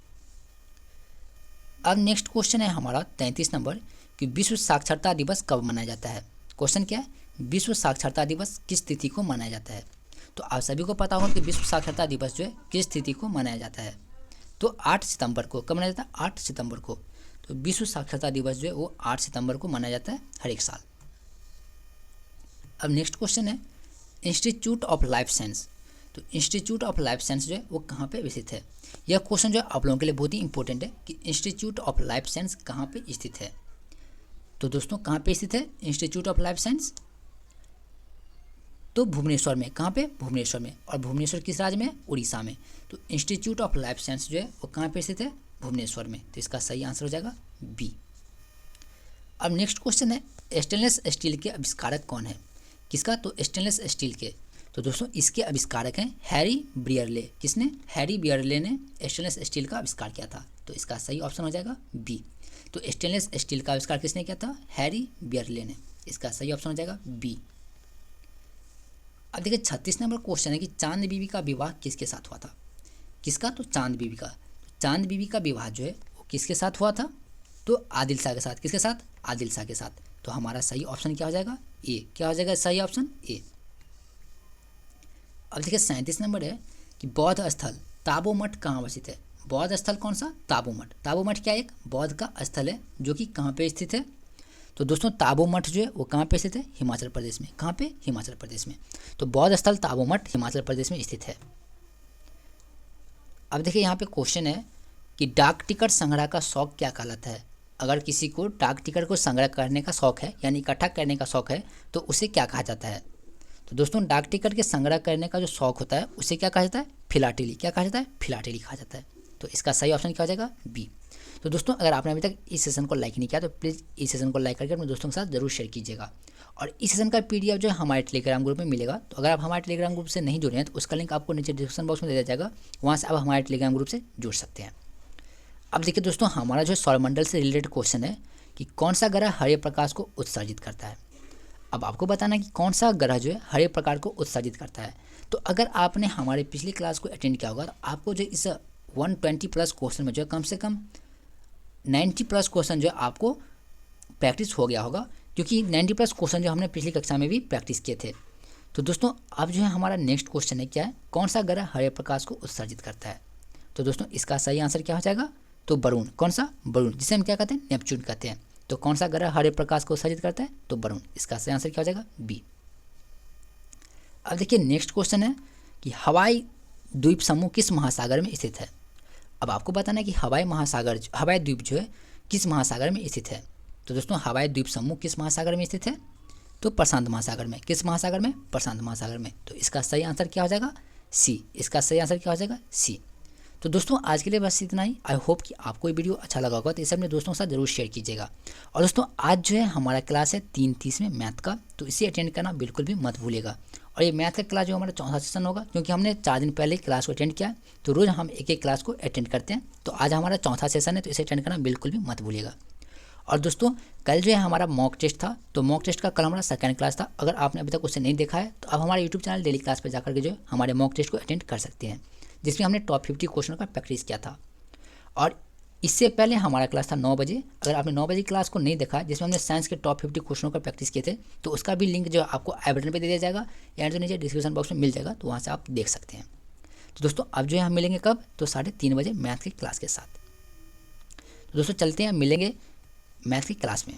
अब नेक्स्ट क्वेश्चन है हमारा 33 नंबर कि विश्व साक्षरता दिवस कब मनाया जाता है। क्वेश्चन क्या है, विश्व साक्षरता दिवस किस तिथि को मनाया जाता है। तो आप सभी को पता होगा कि विश्व साक्षरता दिवस जो है किस तिथि को मनाया जाता है, तो 8 सितंबर को। कब मनाया जाता है, 8 सितंबर को। तो विश्व साक्षरता दिवस जो है वो 8 सितंबर को मनाया जाता है हर एक साल। अब नेक्स्ट क्वेश्चन है इंस्टीट्यूट ऑफ लाइफ साइंस। तो इंस्टीट्यूट ऑफ लाइफ साइंस जो है वो कहाँ पे स्थित है। यह क्वेश्चन जो है आप लोगों के लिए बहुत ही इंपॉर्टेंट है कि इंस्टीट्यूट ऑफ लाइफ साइंस कहाँ पे स्थित है। तो दोस्तों कहाँ पे स्थित है इंस्टीट्यूट ऑफ लाइफ साइंस, तो भुवनेश्वर में। कहाँ पे, भुवनेश्वर में। और भुवनेश्वर किस राज्य में, उड़ीसा में। तो इंस्टीट्यूट ऑफ लाइफ साइंस जो है वो कहाँ पे स्थित है, भुवनेश्वर में। तो इसका सही आंसर हो जाएगा बी। अब नेक्स्ट क्वेश्चन है स्टेनलेस स्टील के आविष्कारक कौन है। किसका, तो स्टेनलेस स्टील के। तो दोस्तों इसके आविष्कारक हैं हैरी ब्रियरले। किसने, हैरी ब्रियरले ने स्टेनलेस स्टील का आविष्कार किया था। तो इसका सही ऑप्शन हो जाएगा बी। तो स्टेनलेस स्टील का आविष्कार किसने किया था, हैरी ब्रियरले ने। इसका सही ऑप्शन हो जाएगा बी। अब देखिए 36 नंबर क्वेश्चन है कि चांद बीबी का विवाह किसके साथ हुआ था। किसका, तो चांद बीबी का। चांद बीबी का विवाह जो है वो किसके साथ हुआ था, तो आदिल शाह के साथ। किसके साथ, आदिल शाह के साथ। तो हमारा सही ऑप्शन क्या हो जाएगा, ए। क्या हो जाएगा सही ऑप्शन, ए। अब देखिए 37 नंबर है कि बौद्ध स्थल ताबो मठ कहाँ अवस्थित है। बौद्ध स्थल कौन सा, ताबो मठ। ताबो मठ क्या एक बौद्ध का स्थल है जो कि कहाँ पे स्थित है। तो दोस्तों ताबो मठ जो है वो कहाँ पे स्थित है, हिमाचल प्रदेश में। कहाँ पे, हिमाचल प्रदेश में। तो बौद्ध स्थल ताबो मठ हिमाचल प्रदेश में स्थित है। अब देखिए यहाँ पे क्वेश्चन है कि डाक टिकट संग्रह का शौक क्या कहलाता है। अगर किसी को डाक टिकट को संग्रह करने का शौक है यानी इकट्ठा करने का शौक है तो उसे क्या कहा जाता है। तो दोस्तों डाक टिकट के संग्रह करने का जो शौक होता है उसे क्या कहा जाता है, फिलाटेली। क्या कहा जाता है, फिलाटेली कहा जाता है। तो इसका सही ऑप्शन क्या हो जाएगा, बी। तो दोस्तों अगर आपने अभी तक इस सेशन को लाइक नहीं किया तो प्लीज़ इस सेशन को लाइक करके अपने दोस्तों के साथ जरूर शेयर कीजिएगा। और इस सेशन का पीडीएफ जो है हमारे टेलीग्राम ग्रुप में मिलेगा। तो अगर आप हमारे टेलीग्राम ग्रुप से नहीं जुड़े हैं तो उसका लिंक आपको नीचे डिस्क्रिप्शन बॉक्स में दे दिया जाएगा, वहाँ से आप हमारे टेलीग्राम ग्रुप से जुड़ सकते हैं। अब देखिए दोस्तों हमारा जो सौरमंडल से रिलेटेड क्वेश्चन है कि कौन सा ग्रह हरे प्रकाश को उत्सर्जित करता है। अब आपको बताना है कि कौन सा ग्रह जो है हरे प्रकाश को उत्सर्जित करता है। तो अगर आपने हमारे पिछली क्लास को अटेंड किया होगा तो आपको जो इस 120 प्लस क्वेश्चन में जो है कम से कम 90 प्लस क्वेश्चन जो है आपको प्रैक्टिस हो गया होगा, क्योंकि 90 प्लस क्वेश्चन जो हमने पिछली कक्षा में भी प्रैक्टिस किए थे। तो दोस्तों अब जो है हमारा नेक्स्ट क्वेश्चन है क्या है, कौन सा ग्रह हरे प्रकाश को उत्सर्जित करता है। तो दोस्तों इसका सही आंसर क्या हो जाएगा, तो वरुण। कौन सा, वरुण, जिसे हम क्या कहते हैं, नेपच्यून कहते हैं। तो कौन सा ग्रह हरे प्रकाश को उत्सर्जित करता है, तो वरुण। इसका सही आंसर क्या हो जाएगा, बी। अब देखिए नेक्स्ट क्वेश्चन है कि हवाई द्वीप समूह किस महासागर में स्थित है। अब आपको बताना है कि हवाई द्वीप जो है किस महासागर में स्थित है। तो दोस्तों हवाई द्वीप समूह किस महासागर में स्थित है, तो प्रशांत महासागर में। किस महासागर में, प्रशांत महासागर में। तो इसका सही आंसर क्या हो जाएगा, सी। इसका सही आंसर क्या हो जाएगा, सी। तो दोस्तों आज के लिए बस इतना ही। आई होप कि आपको ये वीडियो अच्छा लगा होगा, तो इसे अपने दोस्तों के साथ जरूर शेयर कीजिएगा। और दोस्तों आज जो है हमारा क्लास है 3:30 में मैथ का, तो इसे अटेंड करना बिल्कुल भी मत भूलिएगा। और ये मैथ का क्लास जो हमारा चौथा सेशन होगा, क्योंकि हमने 4 दिन पहले क्लास को अटेंड किया, तो रोज़ हम एक एक क्लास को अटेंड करते हैं। तो आज हमारा चौथा सेशन है, तो इसे अटेंड करना बिल्कुल भी मत भूलिएगा। और दोस्तों कल जो है हमारा मॉक टेस्ट था, तो मॉक टेस्ट का कल हमारा सेकंड क्लास था। अगर आपने अभी तक उसे नहीं देखा है तो आप हमारे यूट्यूब चैनल डेली क्लास पर जाकर के जो है हमारे मॉक टेस्ट को अटेंड कर सकते हैं, जिसमें हमने टॉप 50 क्वेश्चन का प्रैक्टिस किया था। और इससे पहले हमारा क्लास था 9 बजे। अगर आपने 9 बजे क्लास को नहीं देखा, जिसमें हमने साइंस के टॉप 50 क्वेश्चनों का प्रैक्टिस किए थे, तो उसका भी लिंक जो आपको आई बटन पे दे दिया जाएगा या जो नीचे डिस्क्रिप्शन बॉक्स में मिल जाएगा, तो वहाँ से आप देख सकते हैं। तो दोस्तों अब जो है हम मिलेंगे कब, तो 3:30 बजे मैथ की क्लास के साथ। तो दोस्तों चलते हैं, मिलेंगे मैथ की क्लास में।